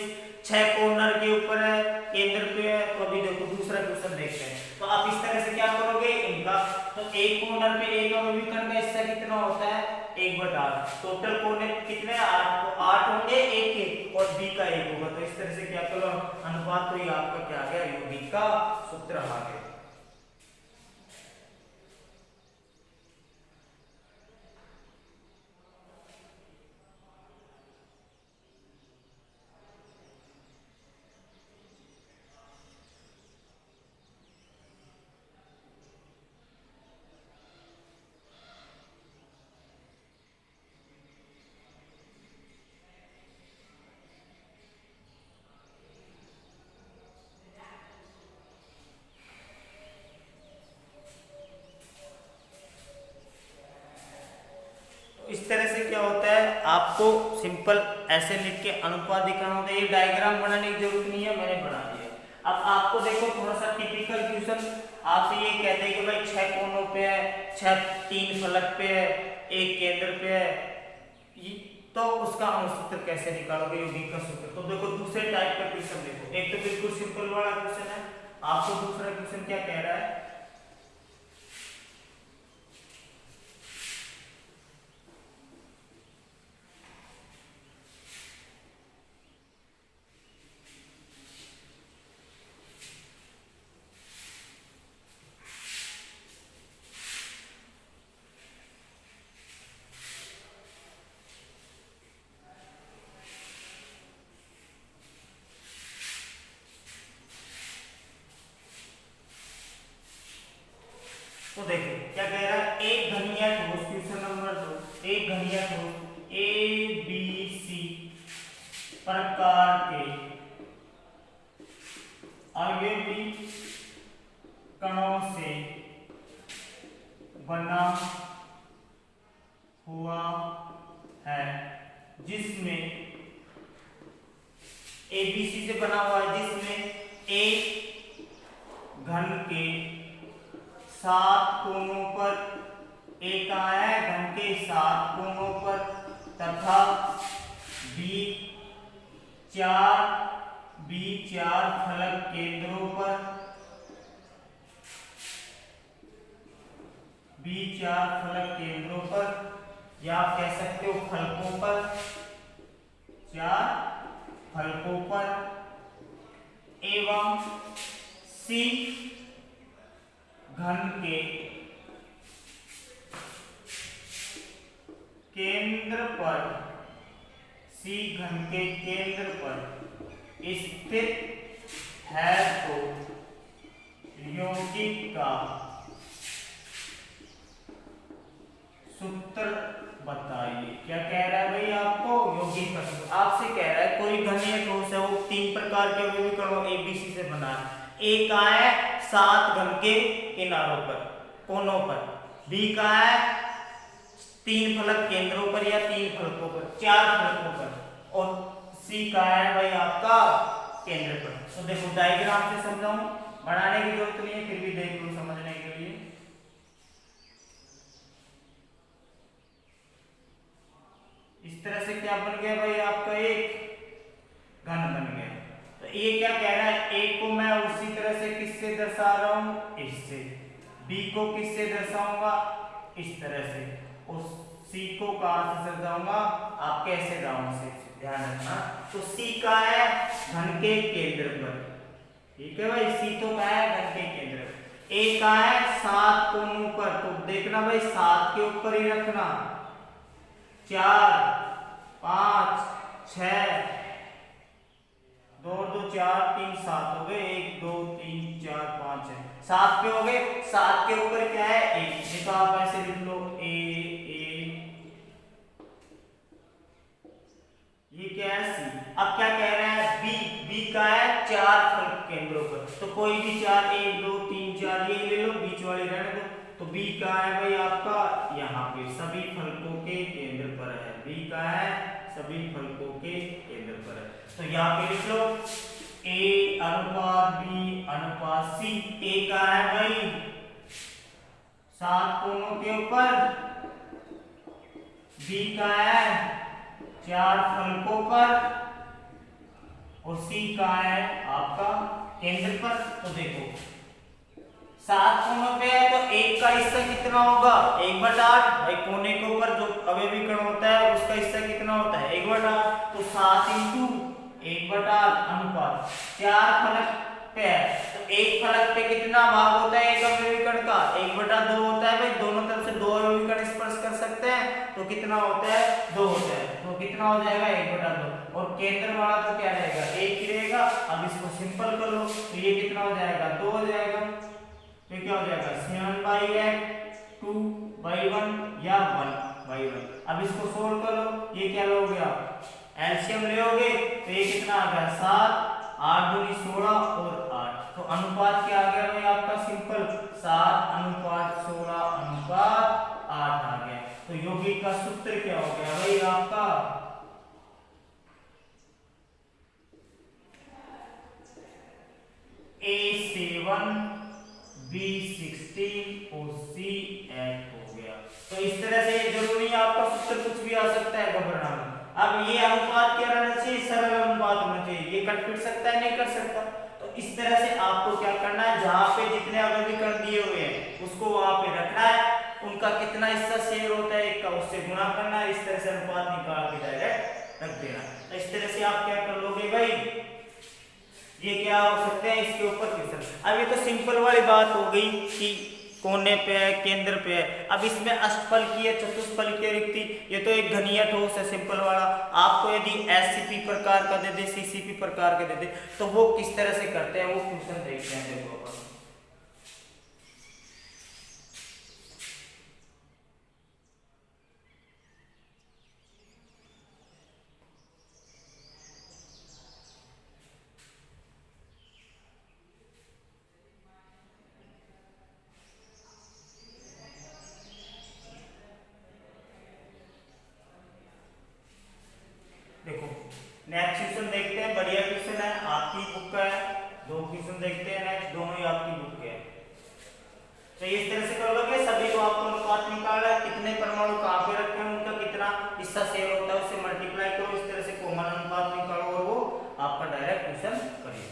6 कॉर्नर के ऊपर है, केंद्र पे है। तो अभी देखो दूसरा क्वेश्चन देखते हैं। तो आप इस तरह से क्या करोगे इनका, तो एक कॉर्नर पे एक अवयवी कण का हिस्सा कितना होता है, 1/8। टोटल कोने कितने, 8, तो 8 होंगे, एक एक, और बी का 1 होगा। तो इस तरह से क्या करो अनुपात, तो ये आपका क्या आ गया, यौगिक का सूत्र आ गया। इस तरह से क्या होता है, आपको सिंपल ऐसे लिख के अनुपात दिखाना होता है। ये डायग्राम बनाने की जरूरत नहीं है, मैंने बना दिया। अब आपको देखो थोड़ा सा टिपिकल क्वेश्चन, आपसे ये कहते हैं कि भाई 6 कोनों पे है, 3 फलक पे है, एक केंद्र पे है, तो उसका अनुसूत्र कैसे निकालोगे, यौगिक का सूत्र। तो देखो दूसरे टाइप का क्वेश्चन देखो, एक तो बिल्कुल सिंपल वाला क्वेश्चन है, आपको दूसरा क्वेश्चन क्या कह रहा है, तो देखो क्या कह रहा है, एक घनीय ठोस, क्वेश्चन नंबर 2, एक घनीय ठोस ABC प्रकार के अवयवी कणों से बना हुआ है, जिसमें ABC से बना हुआ है, जिसमें एक घन के 7 कोनों पर, एक है घन के 7 कोनों पर, तथा B4 फलक केंद्रों पर बी 4 फलक केंद्रों पर, या आप कह सकते हो फलकों पर, 4 फलकों पर, एवं सी घन के केंद्र पर, सी घन के केंद्र पर स्थित है तो यौगिक का सूत्र बताइए। क्या कह रहा है भाई आपको? यौगिक का सूत्र आपसे कह रहा है कोई घनीय ठोस है, वो 3 प्रकार के यौगिक कणों ABC से बना है। ए का है 7 घन के किनारों पर, कोनों पर, बी का है 3 फलक केंद्रों पर या 3 फलकों पर, 4 फलकों पर, और सी का है भाई आपका केंद्र पर। तो देखो डायग्राम से समझाऊं, बनाने की जरूरत नहीं है, फिर भी देख लो समझने के लिए। इस तरह से क्या बन गया भाई आपका एक घन बन गया। तो ये क्या कह रहा है, ए को मैं उसी तरह से किससे दर्शा रहा हूं, इससे, बी को किससे दर्शाऊंगा, इस तरह से, और सी को कहां से दर्शाऊंगा, आप कैसे राउंड से, ध्यान रखना। तो सी का है घन के केंद्र पर, ठीक है भाई, सी तो का है घन के केंद्र पर। ए का है 7 कोनों पर, तो देखना भाई 7 के ऊपर ही रखना, 4 5 6, 2 2 4 3 7 हो गए, 1 2 3 4 5 6 7 पे हो गए। 7 के ऊपर क्या है, एक, नहीं तो आप ऐसे लिख लो ए, ये क्या है सी। अब क्या कह रहा है बी, बी का है 4 फलक केंद्रों पर, तो कोई भी 4, 1 2 3 4 ये ले लो, बीच वाली रहने दो। तो बी का है भाई आपका यहाँ पे सभी फलकों के केंद्र पर है, बी का है सभी फलकों के केंद्र पर है। तो यहाँ पे लिख लो ए अनुपात बी अनुपात सी। ए का है भाई 7 कोनों के ऊपर, बी का है 4 फलकों पर, और सी का है आपका केंद्र पर। तो देखो 7 कोनों पे है, तो एक का हिस्सा कितना होगा, 1/8। भाई कोने के ऊपर जो अवयवी कण होता है उसका हिस्सा कितना होता है, 1/8। तो 7 × 1/8 अनुपात 4 फलक पे है, तो एक फलक पे कितना भाग होता है एक अवयवी कण का, 1/2 होता है। भाई दोनों तरफ से 2 अवयवी कण स्पर्श कर सकते हैं, तो कितना होता है, 2 होता है। तो कितना हो जाएगा 1/2, और केंद्र वाला तो क्या रहेगा, 1 ही रहेगा। अब इसको सिंपल कर लो, तो ये कितना हो जाएगा, 2 हो जाएगा। तो क्या हो जाएगा 7/8 2/1 या 1/1। अब इसको सोल्व कर लो, ये क्या लोगे आप, एलसीएम लोगे, तो ये कितना आ गया 7, 8 दूनी 16 और 8। तो अनुपात क्या आ गया भाई आपका सिंपल 7:16:8 आ गया। तो यौगिक का सूत्र क्या हो गया भाई आपका, A7 B16 और C8 हो गया। तो इस तरह से जरूरी है आपका सूत्र कुछ भी आ सकता है, घबराना मत। अब ये अनुपात क्या रहना चाहिए, सरल अनुपात होना चाहिए, ये कट पिट सकता है, नहीं कर सकता। तो इस तरह से आपको क्या करना है, जहां पे जितने अवयवी कण दिए हुए हैं उसको वहां पे रखना है, उनका कितना हिस्सा शेयर होता है एक का, उससे गुणा करना है, इस तरह से अनुपात निकाल के डायरेक्ट रख देना। तो इस तरह से आप क्या कर लोगे भाई, ये क्या हो सकते हैं, इसके ऊपर क्वेश्चन। अब ये तो सिंपल वाली बात हो गई कि कोने पे है, केंद्र पे है। अब इसमें अष्टफलकीय चतुष्फलकीय रिक्ति, ये तो एक घनीय ठोस है सिंपल वाला। आपको यदि एससीपी प्रकार का दे दे, सीसीपी प्रकार का दे दे, तो वो किस तरह से करते हैं, वो क्वेश्चन देखते हैं। देखो अपन देखो नेक्स्ट क्वेश्चन देखते हैं, बढ़िया क्वेश्चन है, आपकी बुक का है। 2 क्वेश्चन देखते हैं नेक्स्ट, दोनों ही आपकी बुक के हैं। तो इस तरह से कर लोगे, सभी को आपको अनुपात निकालना है, कितने परमाणु कहाँ पे रखे हैं, उनका कितना हिस्सा शेयर होता है, उससे मल्टीप्लाई करो, इस तरह से कॉमन अनुपात निकालो, और वो आपका डायरेक्ट क्वेश्चन करिए।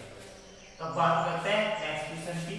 तब बात करते हैं नेक्स्ट क्वेश्चन की।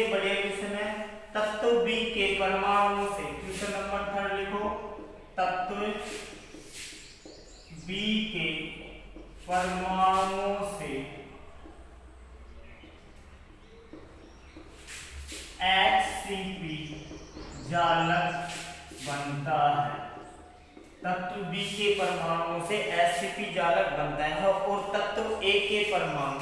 देखिए बढ़िया क्वेश्चन है। तत्व बी के परमाणुओं से, क्वेश्चन नंबर 3 लिखो, तत्व बी के परमाणुओं से HCP जालक बनता है। तत्व बी के परमाणुओं से HCP जालक बनता है और तत्व ए के परमाणु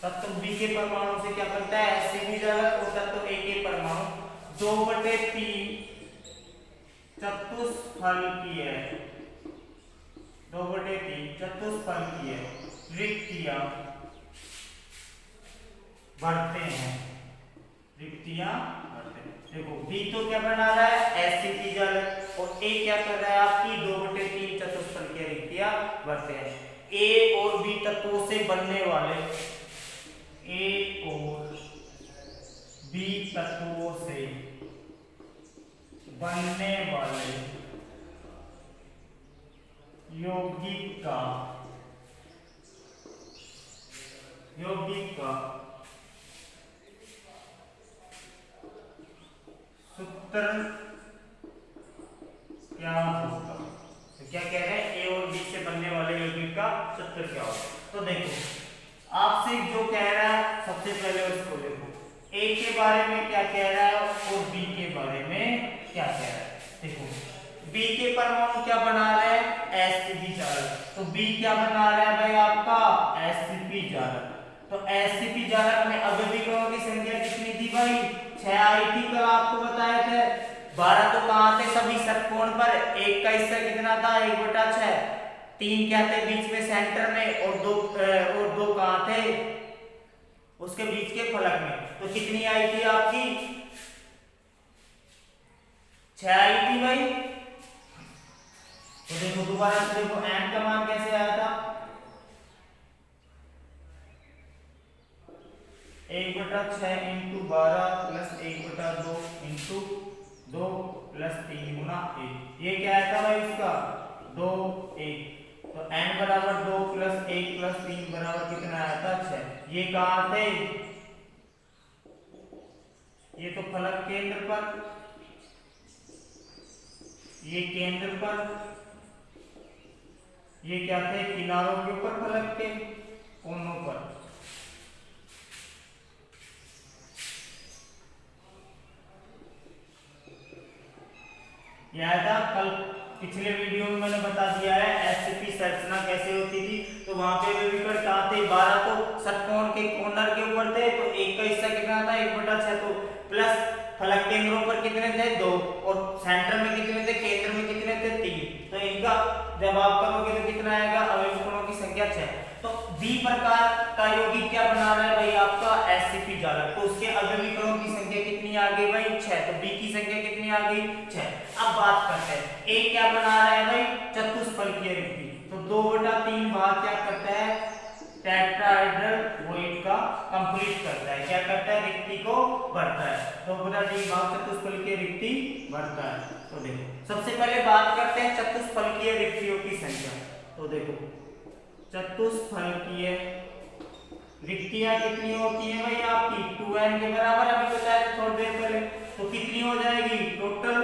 तत्व बी के परमाणु से क्या बनता है HCP जालक, और तत्व ए के परमाणु 2/3 चतुष्फलकीय 2/3 चतुष्फलकीय रिक्तियां भरते हैं। देखो बी तो क्या बना रहा है HCP जालक, और ए क्या कर रहा है आपकी 2/3 चतुष्फलकीय रिक्तियां भरते हैं। ए और बी तत्वों से बनने वाले यौगिक का सूत्र क्या होगा? तो क्या कह रहे हैं, ए और बी से बनने वाले यौगिक का सूत्र क्या होगा? तो देखो आपसे जो कह रहा है सबसे पहले उसको देखो, ए के बारे में क्या कह रहा है और बी के बारे में क्या कह रहा है। देखो बी के परमाणु क्या बना रहे हैं HCP जालक, तो बी क्या बना रहा है भाई आपका HCP जालक। तो HCP जालक में अभिकरणों की संख्या कितनी थी भाई 6 आई थी, कल आपको बताए थे। 12 तो कहां थे सभी षटकोण पर, एक का हिस्सा कितना था 1/6, 3 क्या थे बीच में सेंटर में, और दो कहां थे उसके बीच के फलक में। तो कितनी आई थी आपकी 6 आई थी भाई। तो देखो दोबारा से देखो n का मान कैसे आया था 1/6 इंटू 12 प्लस 1/2 इंटू 2 प्लस 3 गुना 1, ये क्या आया था भाई इसका 2 1। तो n बराबर 2 प्लस 1 प्लस 3 बराबर कितना आया था 6। ये कहां थे, ये तो फलक केंद्र पर, ये केंद्र पर, ये क्या थे किनारों के ऊपर फलक के कोनों पर। यह था कल पिछले वीडियो में मैंने बता दिया है HCP संरचना कैसे होती थी। तो वहां पे विकर्ण कहां थे 12 तो षटकोण के कॉर्नर के ऊपर थे, तो एक का हिस्सा कितना था 1/6, तो प्लस फलक केंद्रों पर कितने थे 2, और सेंटर में कितने थे केंद्र में कितने थे 3। तो इनका जब आप करोगे तो कितना आएगा अवयवकोणों की संख्या 6। तो बी प्रकार का यौगिक क्या बना रहा है भाई आपका HCP जालक, तो उसके अवयवीकरणों की संख्या कितनी आ गई भाई 6, तो बी की संख्या कितनी आ गई 6। अब बात करते हैं ए क्या बना रहा है भाई चतुष्फलकीय रिक्ति, तो 2/3 भाग क्या करता है टेट्राहेड्रल वॉइड का कंप्लीट करता है, क्या करता है रिक्ति को भरता है, 2/3 भाग चतुष्फलकीय रिक्ति भरता है। तो देखो सबसे पहले बात करते हैं चतुष्फलकीय रिक्तियों की संख्या। तो देखो चतुष्फलकीय रिक्तियां कितनी होती है भाई आपकी 2n के बराबर, अभी बताया था थोड़ी देर पहले। तो कितनी हो जाएगी टोटल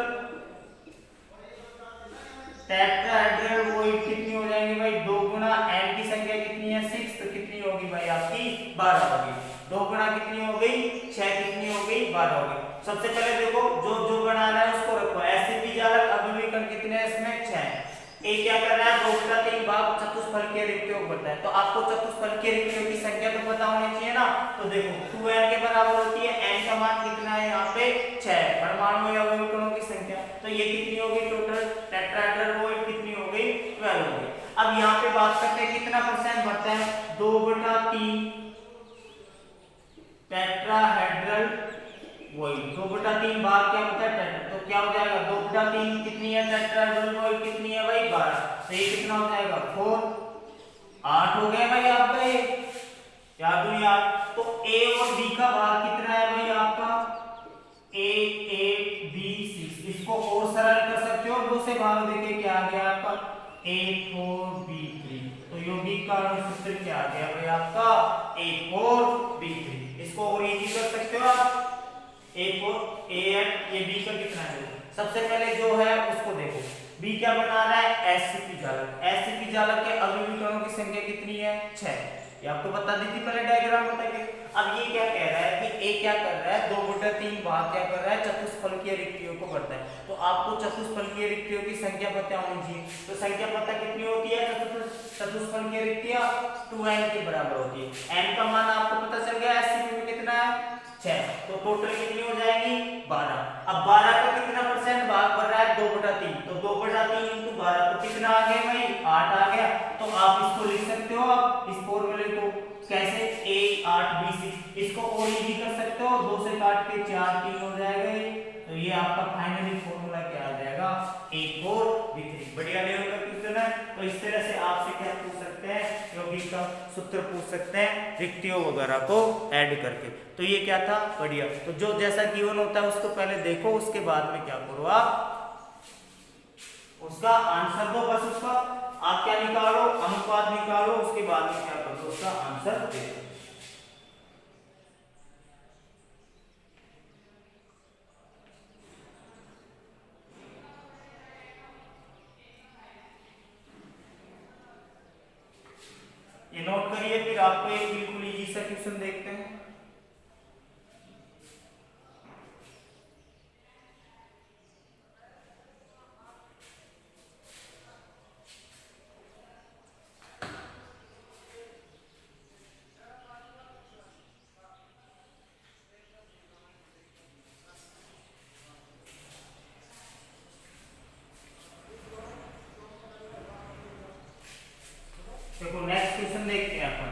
टेट्राहेड्रल वॉइड कितनी हो जाएंगे भाई 2 गुना n की संख्या कितनी है 6, तो कितनी होगी भाई आपकी 12 होगी। 2 गुना कितनी हो गई 6, कितनी हो गई 12 हो गई। सबसे पहले देखो जो जो बना रहा है उसको रखो HCP जालक अभिविकर्ण कितने हैं इसमें 6 है। ए क्या कर रहा है 2/3 भाग चतुष्फलकीय रिक्तियों को भरता है, तो आपको चतुष्फलकीय रिक्तियों की संख्या तो पता होनी चाहिए ना। तो देखो 2n के बराबर होती है, n का मान कितना है यहाँ पे 6, परमाणु या अवयवकोणों की संख्या, तो ये कितनी हो गई टोटल टेट्राहेड्रल वॉइड कितनी हो गई 12 हो गई। अब यहाँ पे बात करते हैं कितना परसेंट भरता है 2/3 टेट्राहेड्रल वॉइड, 2/3 भाग क्या होता है टेट्रा, तो क्या हो जाएगा 2/3 कितनी है टेट्राहेड्रल वॉइड कितनी है भाई 12, तो ये कितना हो जाएगा 4 8 हो गया भाई आपका ये याद हो यार। तो ए और बी का भाग कितना है भाई आपका 8 8 B 6, इसको और सरल कर सकते हो 2 से भाग देके क्या आ गया आपका A4B3। तो यौगिक का सूत्र क्या आ गया भाई आपका A4B3। इसको और इजी कर सकते हो आप। A4 ये B का कितना है? सबसे पहले जो है उसको देखो, B क्या बना रहा है? SCP जालक। SCP जालक के अभिविकरणों की संख्या कितनी है? 6। ये आपको बता दी थी पहले डायग्राम बता के। अब ये क्या कह रहा है कि A क्या कर रहा है? 2/3 भाग क्या कर रहा है? चतुष्फलकीय रिक्तियों को भरता है। तो आपको चतुष्फलकीय रिक्तियों की संख्या पता होनी चाहिए। तो संख्या पता कितनी होती है? चतुष्फलकीय रिक्तियां 2n के बराबर होती है। n का मान आपको पता चल गया, SCP में कितना है? 6। तो टोटल कितनी हो जाएगी? 12। अब 12 का कितना परसेंट भाग भर रहा है? 2/3। तो 2/3 इंटू 12 तो कितना आ गया भाई? 8 आ गया। तो आप इसको लिख सकते हो आप इस फॉर्मूले को कैसे? A8B6। इसको और इजी कर सकते हो, 2 से काट के 4 3 हो जाएगा ये। तो ये आपका फाइनली फॉर्मूला क्या आ जाएगा? A4B3। बढ़िया लेवल का क्वेश्चन है। तो इस तरह से आपसे क्या पूछ सकते हैं? यौगिक का सूत्र पूछ सकते हैं रिक्तियों वगैरह को ऐड करके। तो ये क्या था? बढ़िया। तो जो जैसा गिवन होता है उसको पहले देखो, उसके बाद में क्या करो आप उसका आंसर दो। बस उसका आप क्या निकालो? अनुपात निकालो। उसके बाद में क्या करो? उसका आंसर दे दो। ये नोट करिए, फिर आपको एक बिल्कुल इजी सा क्वेश्चन देखते हैं। देखो नेक्स्ट क्वेश्चन देखते हैं अपन।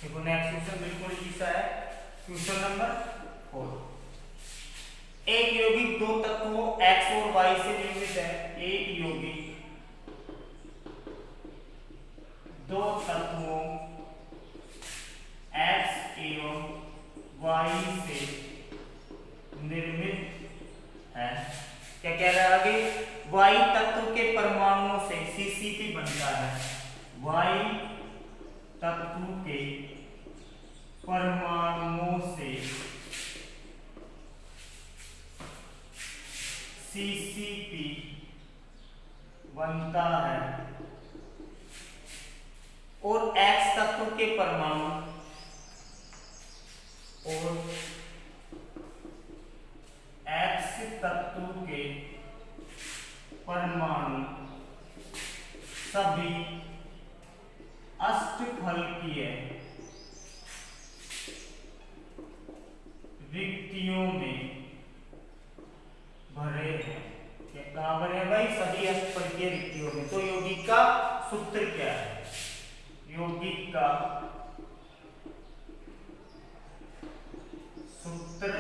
देखो नेक्स्ट क्वेश्चन बिल्कुल इजी सा है। Question number 4। एक यौगिक दो तत्वों x और y से निर्मित है। एक यौगिक दो तत्वों x एवं y से निर्मित है। क्या कह रहा है आगे? y तत्व के परमाणुओं से CCP बनता है। y तत्व के परमाणुओं से CCP बनता है और X तत्व के परमाणु और X तत्व के परमाणु सभी अष्टफलकीय रिक्तियों में भरे हैं। कहां भरे हैं भाई? सभी अष्टफलकीय रिक्तियों में। तो यौगिक का सूत्र क्या है? यौगिक का सूत्र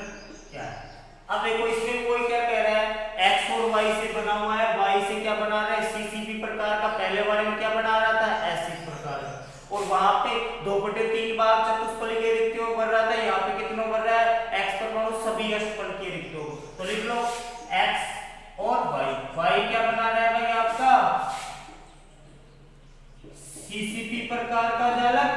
क्या है? अब देखो इसमें कोई क्या कह रहा है? x और y से बना हुआ है। y से क्या बना रहा है? CCP प्रकार का। पहले वाले में क्या बना रहा था? एसिड प्रकार का। और वहां पे 2/3 भाग चतुष्फलकीय रिक्तियों भर रहा था। यहाँ पे कितना भर रहा है? x परमाणु सभी अष्टफलकीय रिक्तियों। तो लिख लो x और y क्या बना रहा है भाई आपका? CCP प्रकार का जालक।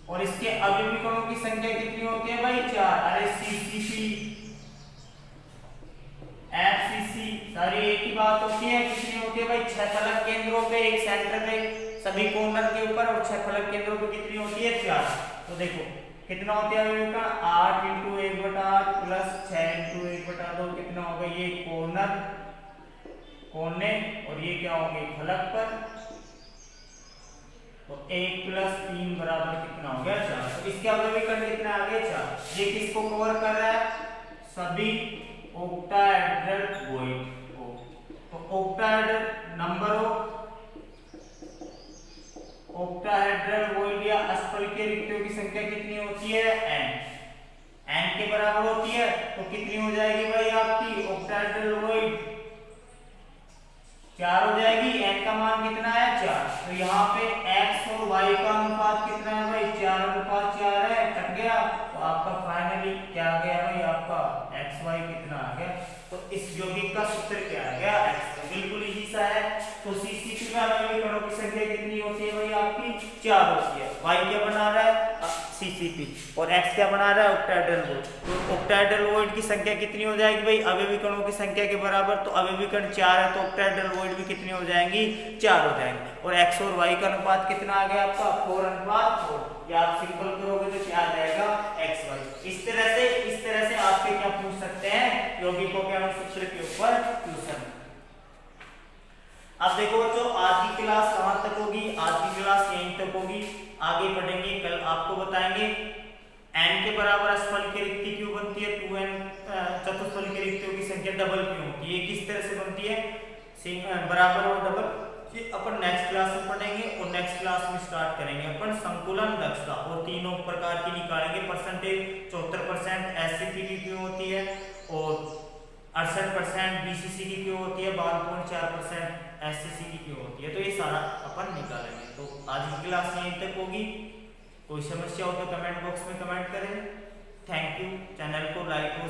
और इसके अभिविकरणों की संख्या कितनी होती है भाई? 4। अरे CCP FCC सारी एक ही बात होती है। कितनी होती है भाई? 6 फलक केंद्रों पे, एक सेंटर पे, सभी कॉर्नर के ऊपर, और 6 फलक केंद्रों पे कितनी होती है? 4। तो देखो कितना होता है अभिविकरण? 8 × 1/8 प्लस 6 × 1/2 कितना होगा? ये कॉर्नर कोने और ये क्या होंगे? फलक पर। तो 1 + 3 बराबर कितना हो गया? 4। तो इसके अभिविकरण कितना आ गया? 4। ये किसको कवर कर रहा है? सभी ऑक्टाहेड्रल वॉइड को। तो octahedral number of octahedral void या असफलकीय रिक्तियों की संख्या कितनी होती है? n के बराबर होती है। तो कितनी हो जाएगी भाई आपकी ऑक्टाहेड्रल वॉइड? 4 हो जाएगी। n का मान कितना है? 4। तो यहाँ पे x और y का अनुपात कितना है भाई? 4:4 है। कट गया। तो आपका फाइनली क्या आ गया भाई? आपका xy कितना आ गया? तो इस यौगिक का सूत्र क्या आ गया? x। बिल्कुल इजी सा है। तो CCP में अवयवी कणों की संख्या कितनी होती है भाई? आपकी 4 होती है। y क्या बना रहा है? CCP। और x क्या बना रहा है? Octahedral void. तो ऑक्टाहेड्रल वॉइड की संख्या कितनी हो जाएगी भाई? अवयवी कणों की संख्या के बराबर। तो अवयवी कण 4 है तो ऑक्टाहेड्रल वॉइड भी कितनी हो जाएंगी? 4 हो जाएंगी। और x और y का अनुपात कितना आ गया आपका? 4:4। या आप सिंपल करोगे तो क्या आ जाएगा? xy। इस तरह से आपके क्या पूछ सकते हैं? यौगिकों के अणुसूत्र के ऊपर ट्यूशन। अब देखो बच्चों, आज की क्लास कहां तक होगी? आज की क्लास यहीं तक होगी। आगे बढ़ेंगे, कल आपको बताएंगे n के बराबर असफलकीय रिक्ति क्यों बनती है? 2n चतुष्फलकीय रिक्तियों की संख्या डबल क्यों होती है? किस तरह से बनती है बराबर और डबल? ये अपन नेक्स्ट क्लास में पढ़ेंगे। और नेक्स्ट क्लास में स्टार्ट करेंगे अपन संकुलन दक्षता और तीनों प्रकार की निकालेंगे। परसेंटेज 74% SCP की क्यों होती है और 68% BCC की क्यों होती है, 52.4% SCC की क्यों होती है। तो ये सारा अपन निकालेंगे। तो आज की क्लास यहीं तक होगी। कोई समस्या हो तो कमेंट बॉक्स में कमेंट करें। Thank you. चैनल को लाइक और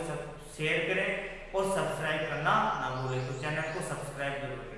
शेयर करें और सब्सक्राइब करना ना भूलें। तो चैनल को सब्सक्राइब जरूर करें।